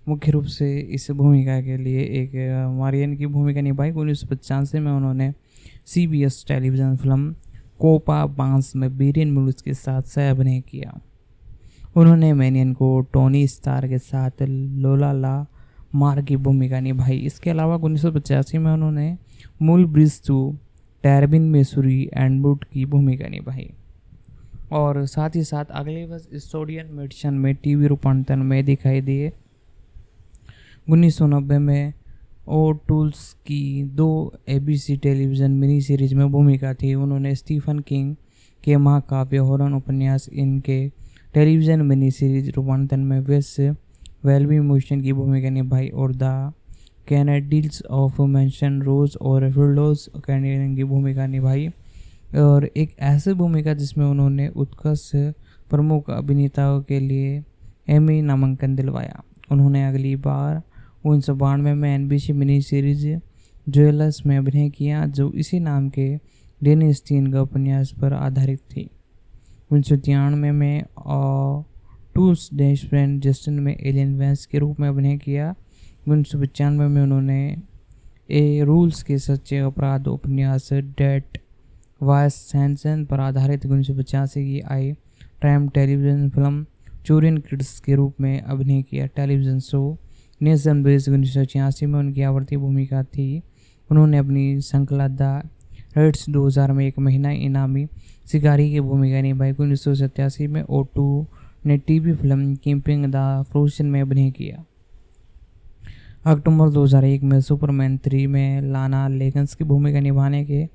मुख्य रूप से इस भूमिका के लिए एक मारियन की भूमिका निभाई। 1985 में उन्होंने CBS टेलीविज़न फिल्म कोपा बांस में बेरियन मुलुस के साथ सह अभिनय किया। उन्होंने मैनियन को टोनी स्टार के साथ लोला ला मार की भूमिका निभाई। इसके अलावा 1985 में उन्होंने मूल ब्रिज टू टैरबिन मेसूरी एंडबुट की भूमिका निभाई और साथ ही साथ अगले वर्ष स्टूडियन मेडिसन में टीवी रूपांतरण में दिखाई दिए। 1990 में ओ टूल्स की 2 ABC टेलीविज़न मिनी सीरीज में भूमिका थी। उन्होंने स्टीफन किंग के महाकाव्य हॉरर उपन्यास इनके टेलीविज़न मिनी सीरीज रूपांतरण में वेस वेल्बी मोशन की भूमिका निभाई और द कैनेडियंस ऑफ मेंशन रोज और फिल्डोज कैनेडियन की भूमिका निभाई, और एक ऐसी भूमिका जिसमें उन्होंने उत्कृष्ट प्रमुख अभिनेताओं के लिए एमी नामांकन दिलवाया। उन्होंने अगली बार 1992 में NBC मिनी सीरीज ज्वेलर्स में अभिनय किया, जो इसी नाम के डेनी स्टीन का उपन्यास पर आधारित थी। 1993 में टूल्स डैश फ्रेंड जस्टिन में एलियन वेंस के रूप में अभिनय किया। 1995 में उन्होंने रूल्स के सच्चे अपराध उपन्यास डेट वाइस सैनसन पर आधारित 1985 की आई प्राइम टेलीविजन फिल्म चोरियन किड्स के रूप में अभिनय किया। टेलीविजन शो नेशन ब्रिज 1986 में उनकी आवर्ती भूमिका थी। उन्होंने अपनी श्रृंखला द रेड्स 2000 में एक महीना इनामी शिकारी की भूमिका निभाई। 1987 में O2 ने TV film keeping the frozen में अभिनय किया। अक्टूबर 2001 में सुपरमैन 3 में लाना लेगन्स की भूमिका निभाने के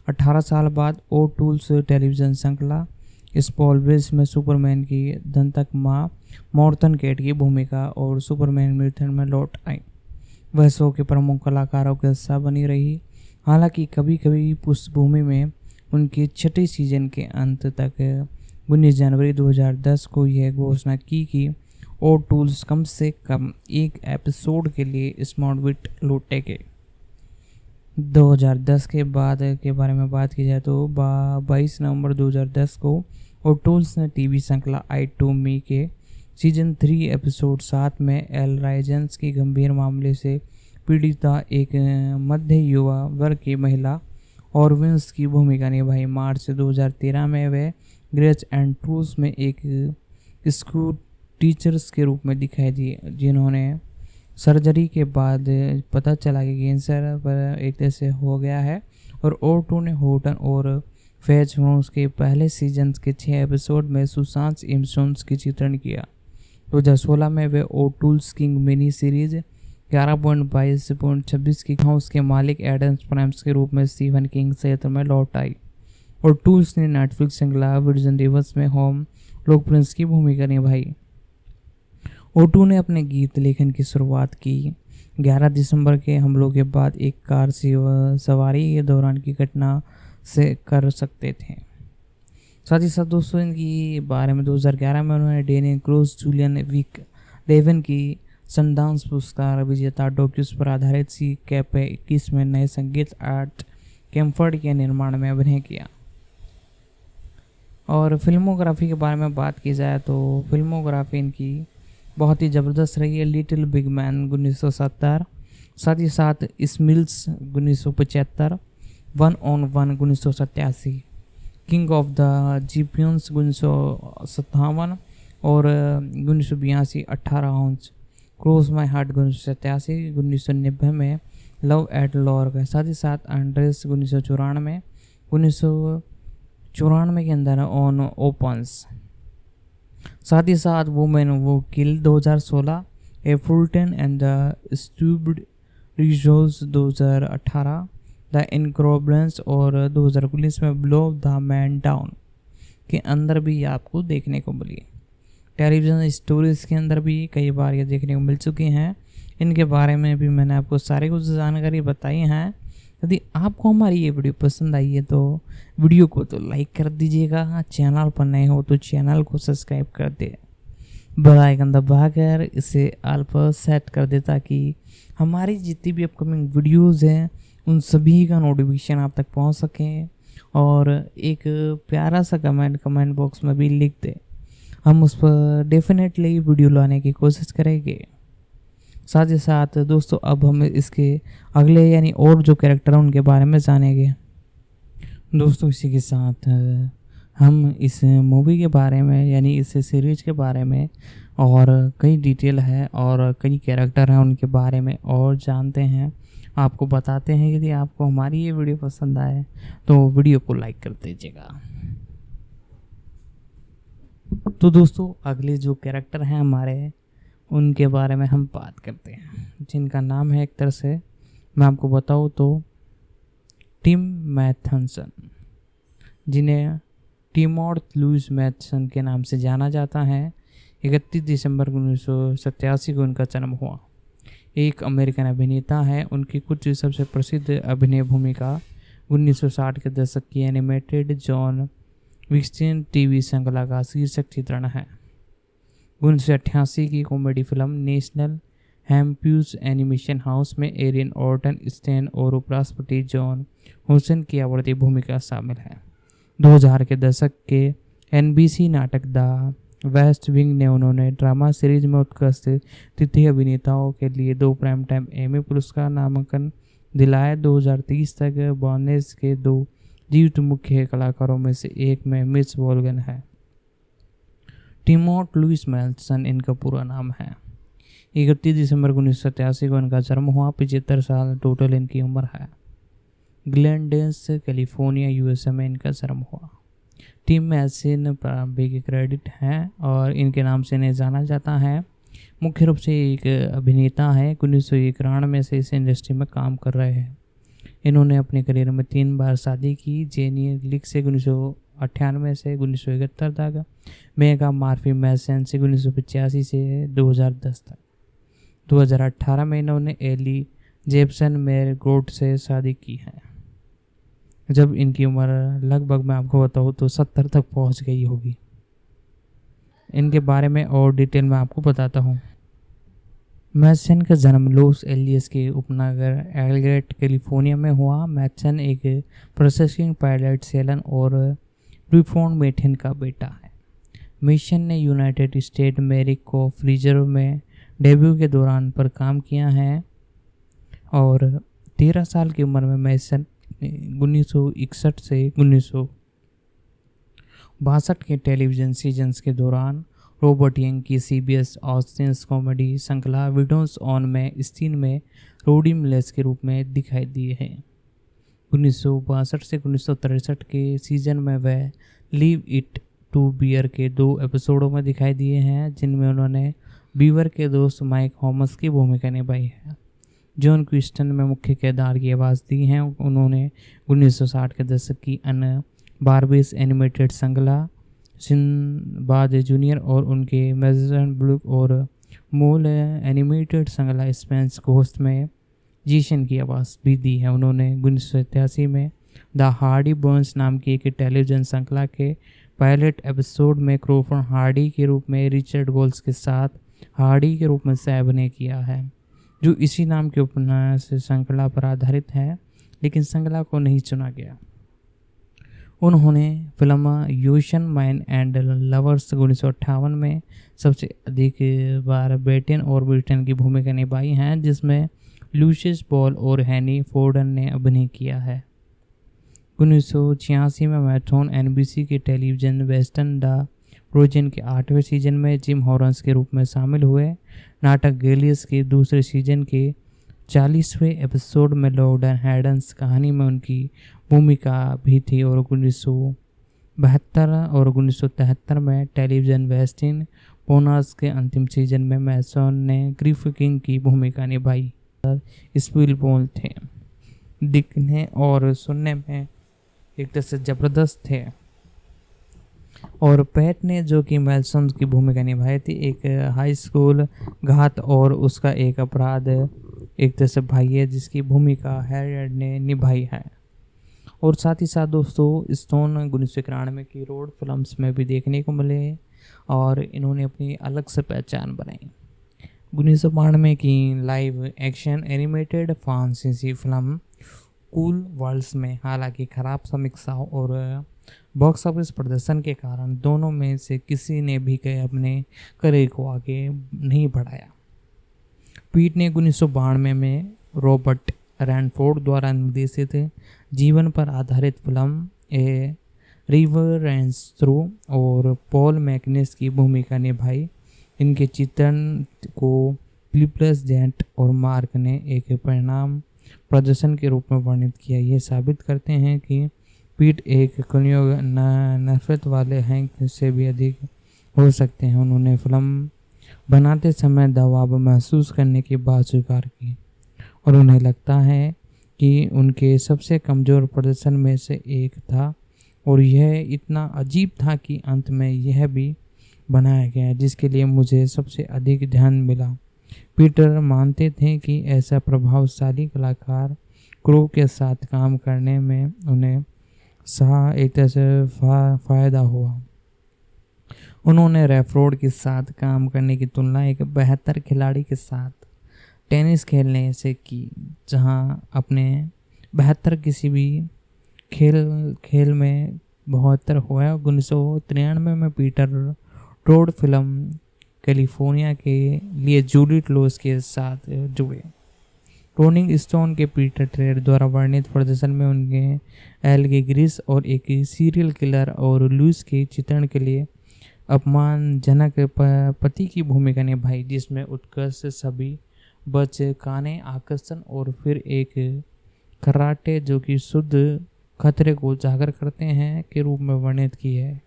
18 साल बाद O2 टेलीविजन श्रृंखला स्पॉलब्रिज में सुपरमैन की दंतक माँ मॉर्टन केट की भूमिका और सुपरमैन मिथन में लौट आई। वह शो के प्रमुख कलाकारों के हिस्सा बनी रही। हालांकि कभी कभी पृष्ठभूमि में उनके छठे सीजन के अंत तक 19 जनवरी 2010 को यह घोषणा की कि O2 कम से कम एक एपिसोड के लिए स्मार्ट लौटेंगे। 2010 के बाद के बारे में बात की जाए तो 22 नवंबर 2010 को O2 ने टीवी श्रृंखला I To Me के सीजन 3 एपिसोड 7 में एल राइजेंस की गंभीर मामले से पीड़िता एक मध्य युवा वर्ग की महिला और विंस की भूमिका निभाई। मार्च 2013 में वे ग्रेस एंड ट्रूस में एक स्कूल टीचर्स के रूप में दिखाई दिए, जिन्होंने सर्जरी के बाद पता चला कि कैंसर पर एक तरह से हो गया है। और O2 ने होटन और फेज फ्रोन्स के पहले सीजन के 6 एपिसोड में सुशांत इमसोन्स की चित्रण किया। 2016 में वे O2 किंग मिनी सीरीज 11.22.26 की हाउस के मालिक एडम्स प्राइम्स के रूप में स्टीफन किंग क्षेत्र में लौट आई। और टूल्स ने नेटफ्लिक्स श्रृंखला वर्जिन रिवर्स में होम लोक प्रिंस की भूमिका निभाई। O2 ने अपने गीत लेखन की शुरुआत की 11 दिसंबर के हमलों के बाद एक कार सवारी के दौरान की घटना से कर सकते थे। साथ ही साथ दोस्तों इनकी बारे में 2011 में उन्होंने Daniel Crowes Julian Vick Devon की सनडांस पुरस्कार विजेता डॉक्यूस पर आधारित सी कैपे 21 में नए संगीत आर्ट कैम्फर्ड के निर्माण में अभिनय किया। और फिल्मोग्राफी के बारे में बात की जाए तो फिल्मोग्राफी इनकी बहुत ही ज़बरदस्त रही है। लिटिल बिग मैन 1970, साथ ही साथ स्मिल्स 1975, 1 on 1 1987, किंग ऑफ द जीपियंस 1957 और 1982 18 आउंस, क्रॉस माई हार्ट 1987, 1990 में लव एट लॉर्ग, साथ ही साथ एंड्रेस 1994, 1994 के अंदर ऑन ओपन्स, साथ ही साथ Women Who Kill 2016, A futile and the stupid resolves 2018, The Incredibles और 2019 में ब्लो द मैन डाउन के अंदर भी आपको देखने को मिली। टेलीविज़न स्टोरीज़ के अंदर भी कई बार ये देखने को मिल चुकी हैं। इनके बारे में भी मैंने आपको सारी कुछ जानकारी बताई हैं। यदि आपको हमारी ये वीडियो पसंद आई है तो वीडियो को तो लाइक कर दीजिएगा, चैनल पर नए हो तो चैनल को सब्सक्राइब कर दे, बेल आइकन दबाकर इसे ऑल पर सेट कर दे ताकि हमारी जितनी भी अपकमिंग वीडियोज़ हैं उन सभी का नोटिफिकेशन आप तक पहुंच सके। और एक प्यारा सा कमेंट बॉक्स में भी लिख दे, हम उस पर डेफिनेटली वीडियो लाने की कोशिश करेंगे। साथ ही साथ दोस्तों अब हम इसके अगले यानी और जो कैरेक्टर हैं उनके बारे में जानेंगे। दोस्तों इसी के साथ हम इस मूवी के बारे में यानी इस सीरीज के बारे में और कई डिटेल है और कई कैरेक्टर हैं उनके बारे में और जानते हैं, आपको बताते हैं। यदि आपको हमारी ये वीडियो पसंद आए तो वीडियो को लाइक कर दीजिएगा। तो दोस्तों अगले जो कैरेक्टर हैं हमारे उनके बारे में हम बात करते हैं, जिनका नाम है एक तरह से मैं आपको बताऊँ तो टिम मैथसन, जिन्हें टिमोथी लुईस मैथसन के नाम से जाना जाता है। 31 दिसंबर 1987 को उनका जन्म हुआ। एक अमेरिकन अभिनेता है। उनकी कुछ सबसे प्रसिद्ध अभिनय भूमिका 1960 के दशक की एनिमेटेड जॉन विक्सटेन टीवी श्रृंखला का शीर्षक चित्रण है। 1988 की comedy film National Lampoon's animation house में एरियन ऑर्टन स्टेन और उपराष्ट्रपति जॉन हुसैन की आवर्ती भूमिका शामिल है। 2000 के दशक के NBC नाटक द वेस्ट विंग ने उन्होंने ड्रामा सीरीज में उत्कृष्ट तृतीय अभिनेताओं के लिए 2 प्राइम टाइम एमी पुरस्कार नामांकन दिलाए। 2030 तक बॉर्नेस के 2 जीवित मुख्य कलाकारों में से एक में मिस वॉल्गन है। टिमोथ लुइस मेल्सन इनका पूरा नाम है। 31 दिसंबर 1987 को इनका जन्म हुआ। 75 साल टोटल इनकी उम्र है। ग्लेनडेंस कैलिफोर्निया यूएसए में इनका जन्म हुआ। टीम में ऐसे प्रारंभिक क्रेडिट हैं और इनके नाम से इन्हें जाना जाता है। मुख्य रूप से एक अभिनेता है। 1991 से इस इंडस्ट्री में काम कर रहे हैं। इन्होंने अपने करियर में 3 बार शादी की। जेनी लिक से 1998 से 1971 तक, मेगा मार्फी मैसन से 1985 से 2010 तक। 2018 में इन्होंने एली जेपसन मेर गोट से शादी की है, जब इनकी उम्र लगभग मैं आपको बताऊँ तो 70 तक पहुंच गई होगी। इनके बारे में और डिटेल में आपको बताता हूँ। मैसन का जन्म लॉस एंजलिस के उपनगर एलग्रेट कैलिफोर्निया में हुआ। मैसन एक प्रोसेसिंग पायलट सेलन और रिफॉर्म मेथन का बेटा है। मिशन ने यूनाइटेड स्टेट मैरिकॉफ रिजर्व में डेब्यू के दौरान पर काम किया है और 13 साल की उम्र में मैसन 1961 से 1962 के टेलीविज़न सीजन्स के दौरान रॉबर्ट यंग की CBS ऑस्टिन्स कॉमेडी श्रृंखला विडोज ऑन में स्टीन में रोडी मिलेस के रूप में दिखाई दिए हैं। 1962 से 1963 के सीजन में वह लीव इट टू बियर के 2 एपिसोडों में दिखाई दिए हैं, जिनमें उन्होंने बीवर के दोस्त माइक हॉमस की भूमिका निभाई है। जॉन क्विस्टन में मुख्य किरदार की आवाज़ दी है। उन्होंने 1960 के दशक की अन्य बारबीस एनिमेटेड श्रृंखला सिंबाद जूनियर और उनके मेजन ब्लूक और मूल एनिमेटेड श्रृंखला स्पेंस घोस्ट में जीशन की आवाज़ भी दी है। उन्होंने 1987 में द हार्डी बर्न्स नाम की एक टेलीविज़न श्रृंखला के पायलट एपिसोड में क्रोफर्ड हार्डी के रूप में रिचर्ड गोल्स के साथ हार्डी के रूप में सह अभिनय किया है, जो इसी नाम के उपन्यास श्रृंखला पर आधारित है, लेकिन श्रृंखला को नहीं चुना गया। उन्होंने फिल्म यूशन माइन एंड लवर्स 1958 में सबसे अधिक बार बेटन और ब्रिटेन की भूमिका निभाई है, जिसमें लूसियस बॉल और हैनी फोर्डन ने अभिनय किया है। 1986 में मैथोन NBC के टेलीविज़न वेस्टर्न द प्रोजन के 8वें सीजन में जिम हॉरन्स के रूप में शामिल हुए। नाटक गेलियस के दूसरे सीजन के 40वें एपिसोड में लॉर्ड हैडन्स कहानी में उनकी भूमिका भी थी और 1972 और 1973 में टेलीविज़न वेस्टिन बोनस के अंतिम सीजन में मैसन ने ग्रिफ किंग की भूमिका निभाई। स्पीलबॉल थे, दिखने और सुनने में एक तरह से ज़बरदस्त थे। और पैट ने, जो कि मेल्सन की भूमिका निभाई थी, एक हाई स्कूल घात और उसका एक अपराध एक तरह से भाई है, जिसकी भूमिका हैरियट ने निभाई है। और साथ ही साथ दोस्तों स्टोन 1991 की रोड फिल्म्स में भी देखने को मिले और इन्होंने अपनी अलग से पहचान बनाई। 1992 की लाइव एक्शन एनिमेटेड फ्रांसीसी फिल्म कूल वर्ल्ड्स में हालांकि खराब समीक्षाओं और बॉक्स ऑफिस प्रदर्शन के कारण दोनों में से किसी ने भी अपने करियर को आगे नहीं बढ़ाया। पीट ने 1992 में रॉबर्ट रैनफोर्ड द्वारा निर्देशित जीवन पर आधारित film a river runs through और पॉल मैकनेस की भूमिका निभाई। इनके चित्रण को प्लीप्लस जेंट और मार्क ने एक परिणाम प्रदर्शन के रूप में वर्णित किया। ये साबित करते हैं कि पीट एक कलियुग नफरत वाले हैं से भी अधिक हो सकते हैं। उन्होंने फिल्म बनाते समय दबाव महसूस करने की बात स्वीकार की और उन्हें लगता है कि उनके सबसे कमज़ोर प्रदर्शन में से एक था और यह इतना अजीब था कि अंत में यह भी बनाया गया जिसके लिए मुझे सबसे अधिक ध्यान मिला। पीटर मानते थे कि ऐसा प्रभावशाली कलाकार क्रो के साथ काम करने में उन्हें एक तरह से फ़ायदा हुआ। उन्होंने रैफोर्ड के साथ काम करने की तुलना एक बेहतर खिलाड़ी के साथ टेनिस खेलने से की, जहां अपने बेहतर किसी भी खेल में बेहतर हुआ। 1993 में पीटर रोड फिल्म कैलिफोर्निया के लिए जूलियट लॉस के साथ जुड़े रोलिंग स्टोन के पीटर ट्रेड द्वारा वर्णित प्रदर्शन में उनके एल के ग्रिस और एक सीरियल किलर और लुइस के चित्रण के लिए अपमानजनक पति की भूमिका निभाई, जिसमें उत्कर्ष सभी बचकाने आकर्षण और फिर एक कराटे जो कि शुद्ध खतरे को उजागर करते हैं के रूप में वर्णित की है।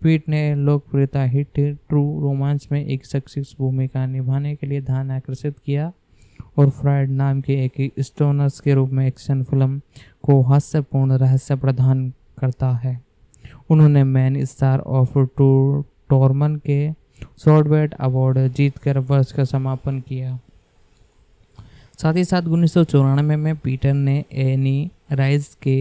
पीट ने लोकप्रियता हिट ट्रू रोमांस में एक सक्सेस भूमिका निभाने के लिए ध्यान आकर्षित किया और फ्राइड नाम के एक स्टोनर्स के रूप में एक्शन फिल्म को हास्यपूर्ण रहस्य प्रदान करता है। उन्होंने मैन स्टार ऑफ टॉर्मन के शॉर्टवेट अवार्ड जीतकर वर्ष का समापन किया। साथ ही साथ 1994 में पीटर ने एनी राइज के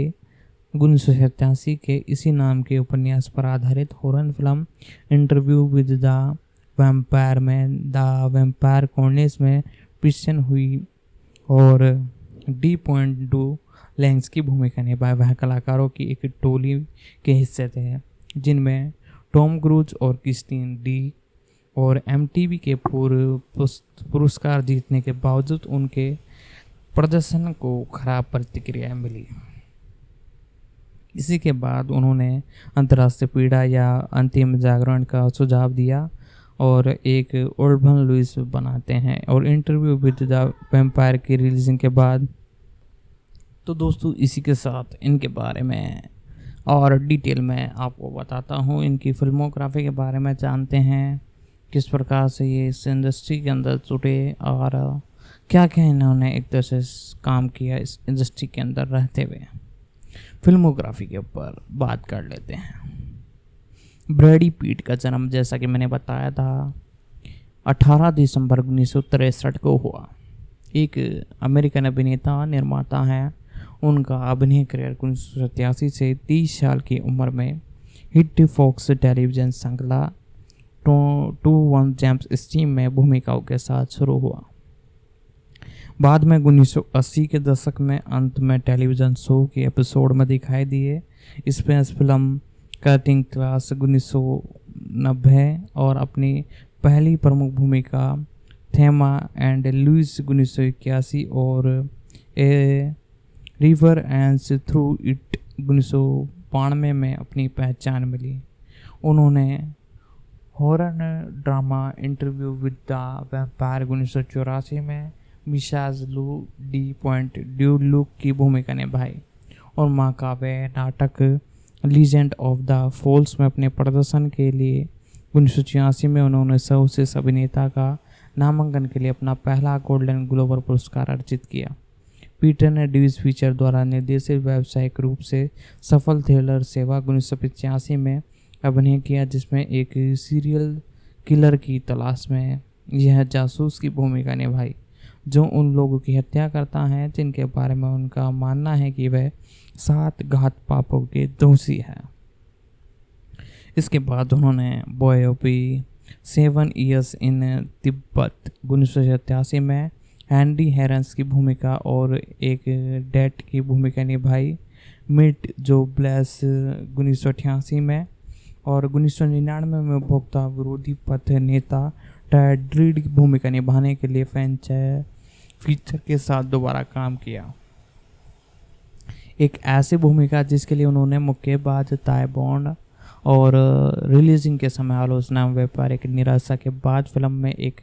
1987 के इसी नाम के उपन्यास पर आधारित horror film interview with the vampire में द वैम्पायर कॉर्निस में पिशन हुई और D.2 लैंग्स की भूमिका निभाई। वह कलाकारों की एक टोली के हिस्से थे जिनमें टॉम क्रूज और क्रिस्टीन डी और MTV के पूर्व पुरस्कार जीतने के बावजूद उनके प्रदर्शन को खराब प्रतिक्रिया मिली। इसी के बाद उन्होंने अंतर्राष्ट्रीय पीड़ा या अंतिम जागरण का सुझाव दिया और एक ओल्डमन लुइस बनाते हैं और इंटरव्यू विद द वैम्पायर की रिलीजिंग के बाद। तो दोस्तों इसी के साथ इनके बारे में और डिटेल में आपको बताता हूँ, इनकी फिल्मोग्राफी के बारे में जानते हैं, किस प्रकार से ये इस इंडस्ट्री के अंदर जुटे और क्या क्या इन्होंने एक तरह से काम किया इस इंडस्ट्री के अंदर रहते हुए। फिल्मोग्राफी के ऊपर बात कर लेते हैं। ब्रैडी पीट का जन्म जैसा कि मैंने बताया था 18 दिसंबर 1963 को हुआ। एक अमेरिकन अभिनेता निर्माता हैं। उनका अभिनय करियर 1987 से 30 साल की उम्र में हिट फॉक्स टेलीविजन श्रृंखला 21 जेम्स स्ट्रीम में भूमिकाओं के साथ शुरू हुआ। बाद में 1980 के दशक में अंत में टेलीविज़न शो के एपिसोड में दिखाई दिए। स्पेस फिल्म कटिंग क्लास 1990 और अपनी पहली प्रमुख भूमिका थेमा एंड लुइस 1981 और a river ends through it 1992 में अपनी पहचान मिली। उन्होंने horror drama interview with the vampire 1984 में मिशाज लू D.2 लुक की भूमिका निभाई और महाकाव्य नाटक लीजेंड ऑफ द फॉल्स में अपने प्रदर्शन के लिए 1986 में उन्होंने सर्वश्रेष्ठ अभिनेता का नामांकन के लिए अपना पहला गोल्डन ग्लोब पुरस्कार अर्जित किया। पीटर ने ड्यूज फीचर द्वारा निर्देशित व्यावसायिक रूप से सफल थ्रिलर सेवा 1985 में अभिनय किया, जिसमें एक सीरियल किलर की तलाश में यह जासूस की भूमिका निभाई जो उन लोगों की हत्या करता है जिनके बारे में उनका मानना है कि वह 7 घात पापों के दोषी है। इसके बाद उन्होंने बॉयोपी 7 ईयर्स इन तिब्बत 1987 में एंडी हेरन्स की भूमिका और एक डेट की भूमिका निभाई। मिट जो ब्लेस 1988 में और 1999 में उपभोक्ता विरोधी पथ नेता टेड की भूमिका निभाने के लिए फ्रेंच फीचर के साथ दोबारा काम किया। एक ऐसी भूमिका जिसके लिए उन्होंने मुक्केबाज ताई बॉन्ड और रिलीजिंग के समय आलोचना व्यापारिक निराशा के बाद फिल्म में एक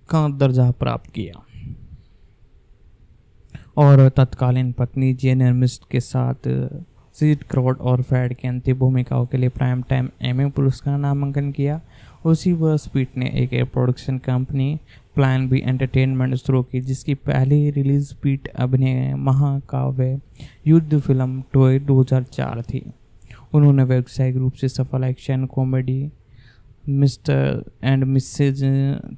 का दर्जा प्राप्त किया और तत्कालीन पत्नी जेनिफर मिस्ट के साथ सीड क्रॉड और फ्रेड की अंतिम भूमिकाओं के लिए प्राइम टाइम एमी पुरस्कार नामांकन किया। उसी वर्ष पीट ने एक production company Plan B Entertainment शुरू की, जिसकी पहली रिलीज पीट अभिनय महाकाव्य युद्ध फिल्म टॉय 2004 थी। उन्होंने व्यावसायिक रूप से सफल action comedy Mr and Mrs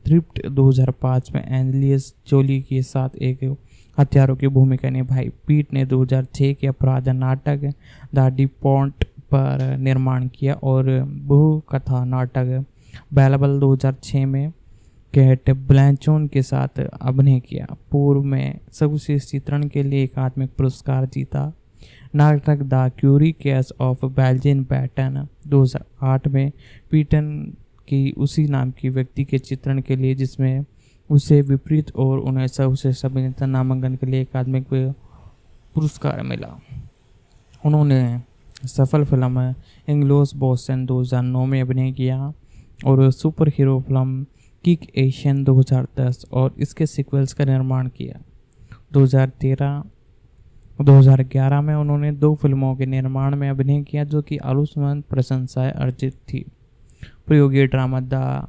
Thrift 2005 में एंजेलिस जोली के साथ एक हत्यारों की भूमिका निभाई। पीट ने 2006 के अपराध नाटक द डिपॉन्ट पर निर्माण किया और बहु कथा नाटक बैलेबल 2006 में केट ब्लैंचॉट के साथ अभिनय किया। पूर्व में सर्वश्रेष्ठ चित्रण के लिए एकात्मिक पुरस्कार जीता। नाटक the Curie case of Belgian pattern 2008 में पीटन की उसी नाम की व्यक्ति के चित्रण के लिए, जिसमें उससे विपरीत और उन्हें सर्वश्रेष्ठ अभिनेता नामांकन के लिए अकादमी पुरस्कार मिला। उन्होंने सफल फिल्म इंग्लोस बॉस्टन 2009 में अभिनय किया और super hero film kick Asian 2010 और इसके सीक्वल्स का निर्माण किया। 2011 में उन्होंने 2 फिल्मों के निर्माण में अभिनय किया जो कि आलोचनात्मक प्रशंसाएं अर्जित थी। प्रयोगी drama The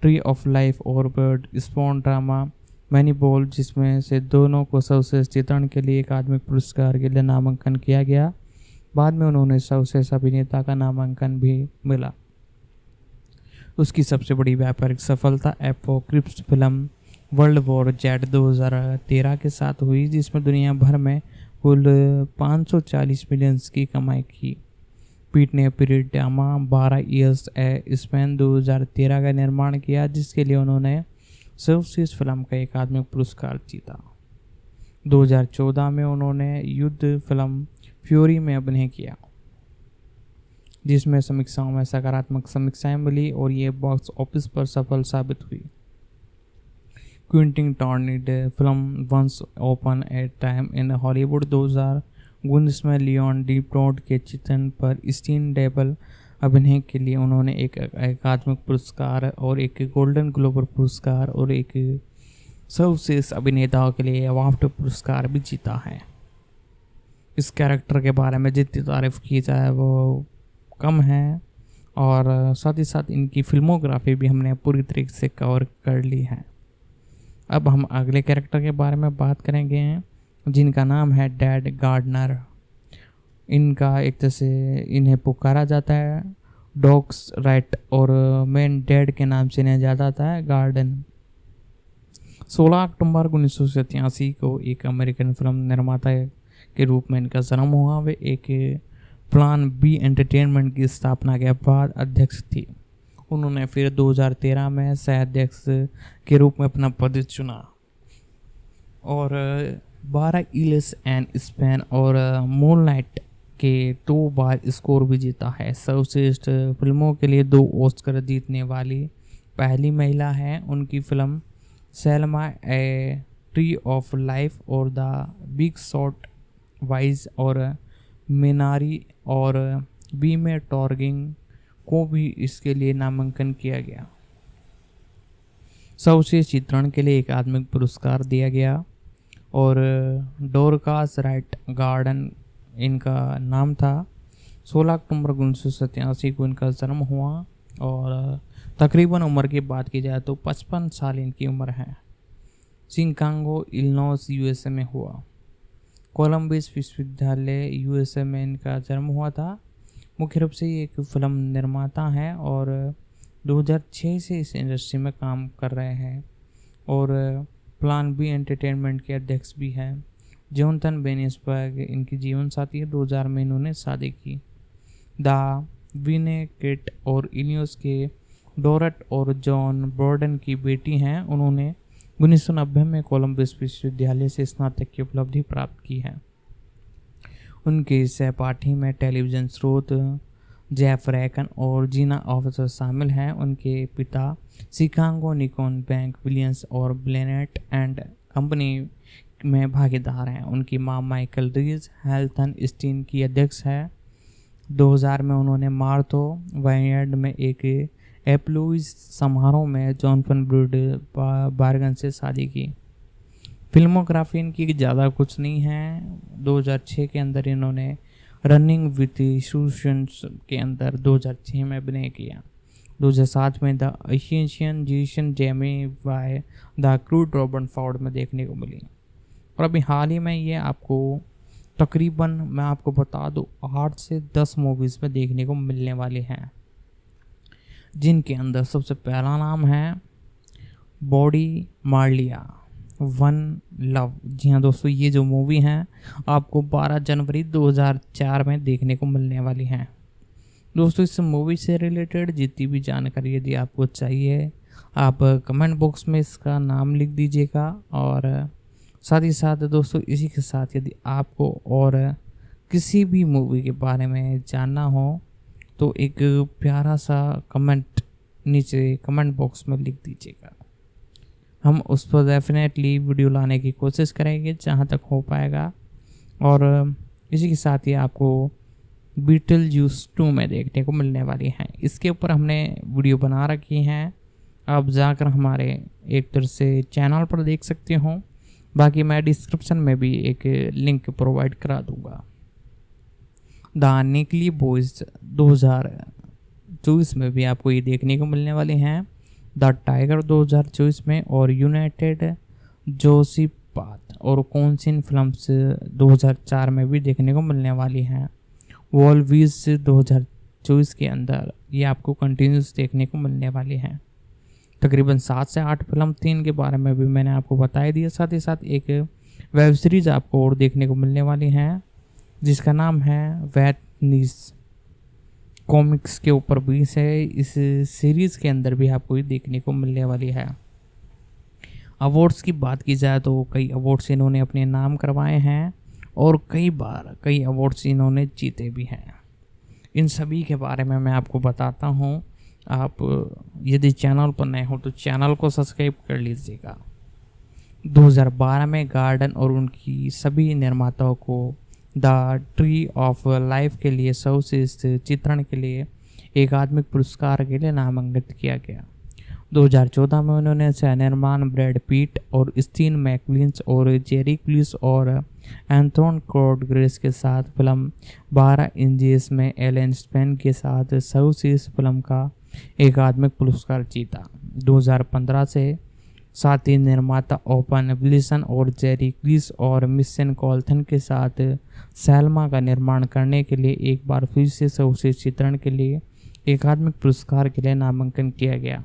Tree of Life और बर्ड स्पॉन ड्रामा मैनीबॉल, जिसमें से दोनों को सर्वश्रेष्ठ चित्रण के लिए अकादमी पुरस्कार के लिए नामांकन किया गया। बाद में उन्होंने सर्वश्रेष्ठ अभिनेता का नामांकन भी मिला। उसकी सबसे बड़ी व्यापारिक सफलता एपोक्रिप्स फिल्म वर्ल्ड वॉर जेड 2013 के साथ हुई, जिसमें दुनिया भर में कुल 540 मिलियन की कमाई की। पीट ने period drama 12 years A Spain 2013 का निर्माण किया, जिसके लिए उन्होंने सर्वश्रेष्ठ फिल्म का अकादमी पुरस्कार जीता। 2014 में उन्होंने युद्ध फिल्म फ्यूरी में अभिनय किया, जिसमें समीक्षाओं में सकारात्मक समीक्षाएं मिली और ये बॉक्स ऑफिस पर सफल साबित हुई। Quentin Tarantino film Once Upon a Time in Hollywood 2019 में लियोन डीप्रोड के चित्रण पर स्टीन डेबल अभिनय के लिए उन्होंने एक अकादमिक पुरस्कार और एक गोल्डन ग्लोब पुरस्कार और एक सर्वश्रेष्ठ अभिनेताओं के लिए वाफ्ट पुरस्कार भी जीता है। इस कैरेक्टर के बारे में जितनी तारीफ की जाए वो कम है और साथ ही साथ इनकी फिल्मोग्राफी भी हमने पूरी तरीके से कवर कर ली है। अब हम अगले कैरेक्टर के बारे में बात करेंगे जिनका नाम है डैड गार्डनर। इनका एक तरह से इन्हें पुकारा जाता है डॉग्स राइट और मेन डैड के नाम से इन्हें जाता है गार्डन। 16 अक्टूबर 1987 को एक अमेरिकन फिल्म निर्माता के रूप में इनका जन्म हुआ। वे एक प्लान बी एंटरटेनमेंट की स्थापना के बाद अध्यक्ष थी। उन्होंने फिर 2013 में सह अध्यक्ष के रूप में अपना पद चुना और 12 इयर्स एंड स्पेन और मूनलाइट के 2 बार स्कोर भी जीता है। सर्वश्रेष्ठ फिल्मों के लिए 2 ऑस्कर जीतने वाली पहली महिला है। उनकी film Selma a tree of Life और द बिग शॉट वाइज और मिनारी और बी में टॉर्गिंग को भी इसके लिए नामांकन किया गया। सर्वश्रेष्ठ चित्रण के लिए अकादमिक पुरस्कार दिया गया और डोरकास राइट गार्डन इनका नाम था। 16 अक्टूबर 1987 को इनका जन्म हुआ और तकरीबन उम्र की बात की जाए तो 55 साल इनकी उम्र है। शिकागो इलिनॉइस यूएसए में हुआ। कोलंबिया विश्वविद्यालय यूएसए में इनका जन्म हुआ था। मुख्य रूप से ये एक फिल्म निर्माता हैं और 2006 से इस इंडस्ट्री में काम कर रहे हैं और प्लान बी एंटरटेनमेंट के अध्यक्ष भी हैं। जोनथन बेनिसबर्ग इनकी जीवन साथी है। 2000 में इन्होंने शादी की। द विनेकेट और इलिनॉइस के डोरट और जॉन ब्रोडन की बेटी हैं। उन्होंने 1990 में कोलंबिया विश्वविद्यालय से स्नातक की उपलब्धि प्राप्त की है। उनके सहपाठी में टेलीविज़न स्रोत जेफ रैकन और जीना ऑफिसर शामिल हैं। उनके पिता शिकागो निकॉन बैंक विलियम्स और ब्लेनेट एंड कंपनी में भागीदार हैं। उनकी मां माइकल रीज हेल्थन स्टीन की अध्यक्ष है। 2000 में उन्होंने मार्थो वाइनयार्ड में एक एप्लुइज समारोह में जॉनसन ब्रूड बार्गन से शादी की। फिल्मोग्राफी इनकी ज़्यादा कुछ नहीं है। 2006 के अंदर इन्होंने रनिंग विथ सूशंस के अंदर 2006 में अभिनय किया। 2007 में the Asian Zeeshan Jamie why the crude Robert Ford में देखने को मिली और अभी हाल ही में ये आपको तकरीबन मैं आपको बता दूँ 8 से 10 मूवीज़ में देखने को मिलने वाली हैं, जिनके अंदर सबसे पहला नाम है बॉडी मार्लिया वन लव। जी हाँ दोस्तों, ये जो मूवी है आपको 12 जनवरी 2004 में देखने को मिलने वाली है। दोस्तों इस मूवी से रिलेटेड जितनी भी जानकारी यदि आपको चाहिए आप कमेंट बॉक्स में इसका नाम लिख दीजिएगा और साथ ही साथ दोस्तों इसी के साथ यदि आपको और किसी भी मूवी के बारे में जानना हो तो एक प्यारा सा कमेंट नीचे कमेंट बॉक्स में लिख दीजिएगा। हम उस पर डेफिनेटली वीडियो लाने की कोशिश करेंगे जहाँ तक हो पाएगा। और इसी के साथ ही आपको बीटल जूस 2 में देखने को मिलने वाली हैं। इसके ऊपर हमने वीडियो बना रखी हैं, आप जाकर हमारे एक तरह से चैनल पर देख सकते हो। बाकी मैं डिस्क्रिप्शन में भी एक लिंक प्रोवाइड करा दूंगा। द निकली बॉयज 2024 में भी आपको ये देखने को मिलने वाले हैं। द टाइगर 2024 में, और यूनाइटेड जोशीपात और कौनसिन फिल्म्स 2004 में भी देखने को मिलने वाली हैं। वॉलवीज 2024 के अंदर ये आपको कंटिन्यूस देखने को मिलने वाली हैं। तकरीबन 7 से 8 फिल्म, 3 के बारे में भी मैंने आपको बता दिया। साथ ही साथ एक वेब सीरीज आपको और देखने को मिलने वाली है जिसका नाम है वेटनीस, कॉमिक्स के ऊपर बेस है। इस सीरीज़ के अंदर भी आपको ये देखने को मिलने वाली है। अवार्ड्स की बात की जाए तो कई अवार्ड्स इन्होंने अपने नाम करवाए हैं और कई बार कई अवार्ड्स इन्होंने जीते भी हैं। इन सभी के बारे में मैं आपको बताता हूँ। आप यदि चैनल पर नए हो तो चैनल को सब्सक्राइब कर लीजिएगा। 2012 में गार्डन और उनकी सभी निर्माताओं को द ट्री ऑफ लाइफ के लिए सर्वश्रेष्ठ चित्रण के लिए एकाडमिक पुरस्कार के लिए नामांकित किया गया। 2014 में उन्होंने सह निर्माण ब्रैड पीट और स्टीन मैकविंस और जेरी क्लूस और एंथोन क्रॉडग्रेस के साथ फिल्म 12 इंचेस में एलन स्पेन के साथ सर्वश्रेष्ठ फिल्म का एकाडमिक पुरस्कार जीता। 2015 से साथ ही निर्माता ओपन विल्सन और जेरी क्लूस और मिशन कॉल्थन के साथ सैल्मा का निर्माण करने के लिए एक बार फिर से सर्वश्रेष्ठ चित्रण के लिए एकाडमिक पुरस्कार के लिए नामांकन किया गया।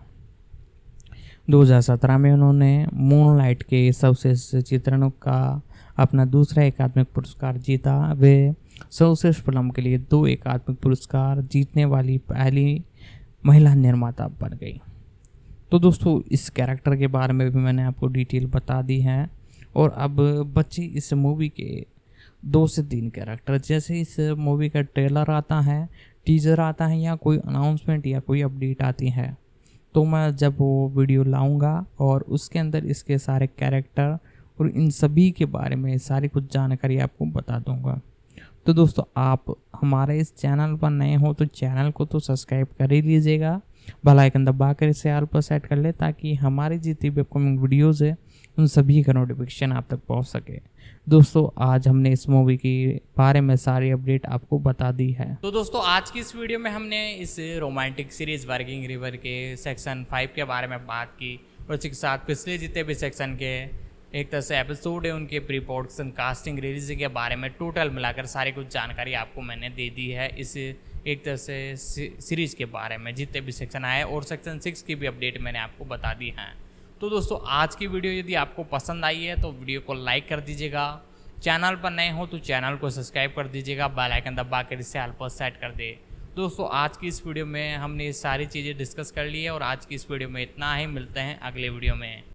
2017 में उन्होंने मूनलाइट के सर्वश्रेष्ठ चित्रण का अपना दूसरा एकाडमिक पुरस्कार जीता। वे सर्वश्रेष्ठ फिल्म के लिए 2 एकाडमिक पुरस्कार जीतने वाली पहली महिला निर्माता बन गई। तो दोस्तों, इस कैरेक्टर के बारे में भी मैंने आपको डिटेल बता दी है। और अब बच्चे इस मूवी के 2 से 3 कैरेक्टर, जैसे इस मूवी का ट्रेलर आता है, टीजर आता है या कोई अनाउंसमेंट या कोई अपडेट आती है, तो मैं जब वो वीडियो लाऊंगा और उसके अंदर इसके सारे कैरेक्टर और इन सभी के बारे में सारी कुछ जानकारी आपको बता दूंगा। तो दोस्तों, आप हमारे इस चैनल पर नए हो तो चैनल को तो सब्सक्राइब कर ही लीजिएगा, बेल आइकन दबा कर इसे ऑल पर सेट कर ले ताकि हमारी जितनी भी अपकमिंग वीडियोज़ है उन सभी का नोटिफिकेशन आप तक पहुंच सके। दोस्तों, आज हमने इस मूवी के बारे में सारी अपडेट आपको बता दी है। तो दोस्तों, आज की इस वीडियो में हमने इस रोमांटिक सीरीज वर्किंग रिवर के सेक्शन 5 के बारे में बात की और इसके साथ पिछले जितने भी सेक्शन के एक तरह से एपिसोड है उनके प्री प्रोडक्शन, कास्टिंग, रिलीज के बारे में टोटल मिलाकर सारी कुछ जानकारी आपको मैंने दे दी है इस एक तरह से सीरीज़ के बारे में, जितने भी सेक्शन आए और सेक्शन 6 की भी अपडेट मैंने आपको बता दी है। तो दोस्तों, आज की वीडियो यदि आपको पसंद आई है तो वीडियो को लाइक कर दीजिएगा, चैनल पर नए हो तो चैनल को सब्सक्राइब कर दीजिएगा, बेल आइकन दबा कर इसे ऑल पर सेट कर दे। दोस्तों, आज की इस वीडियो में हमने ये सारी चीज़ें डिस्कस कर ली है और आज की इस वीडियो में इतना ही। मिलते हैं अगले वीडियो में।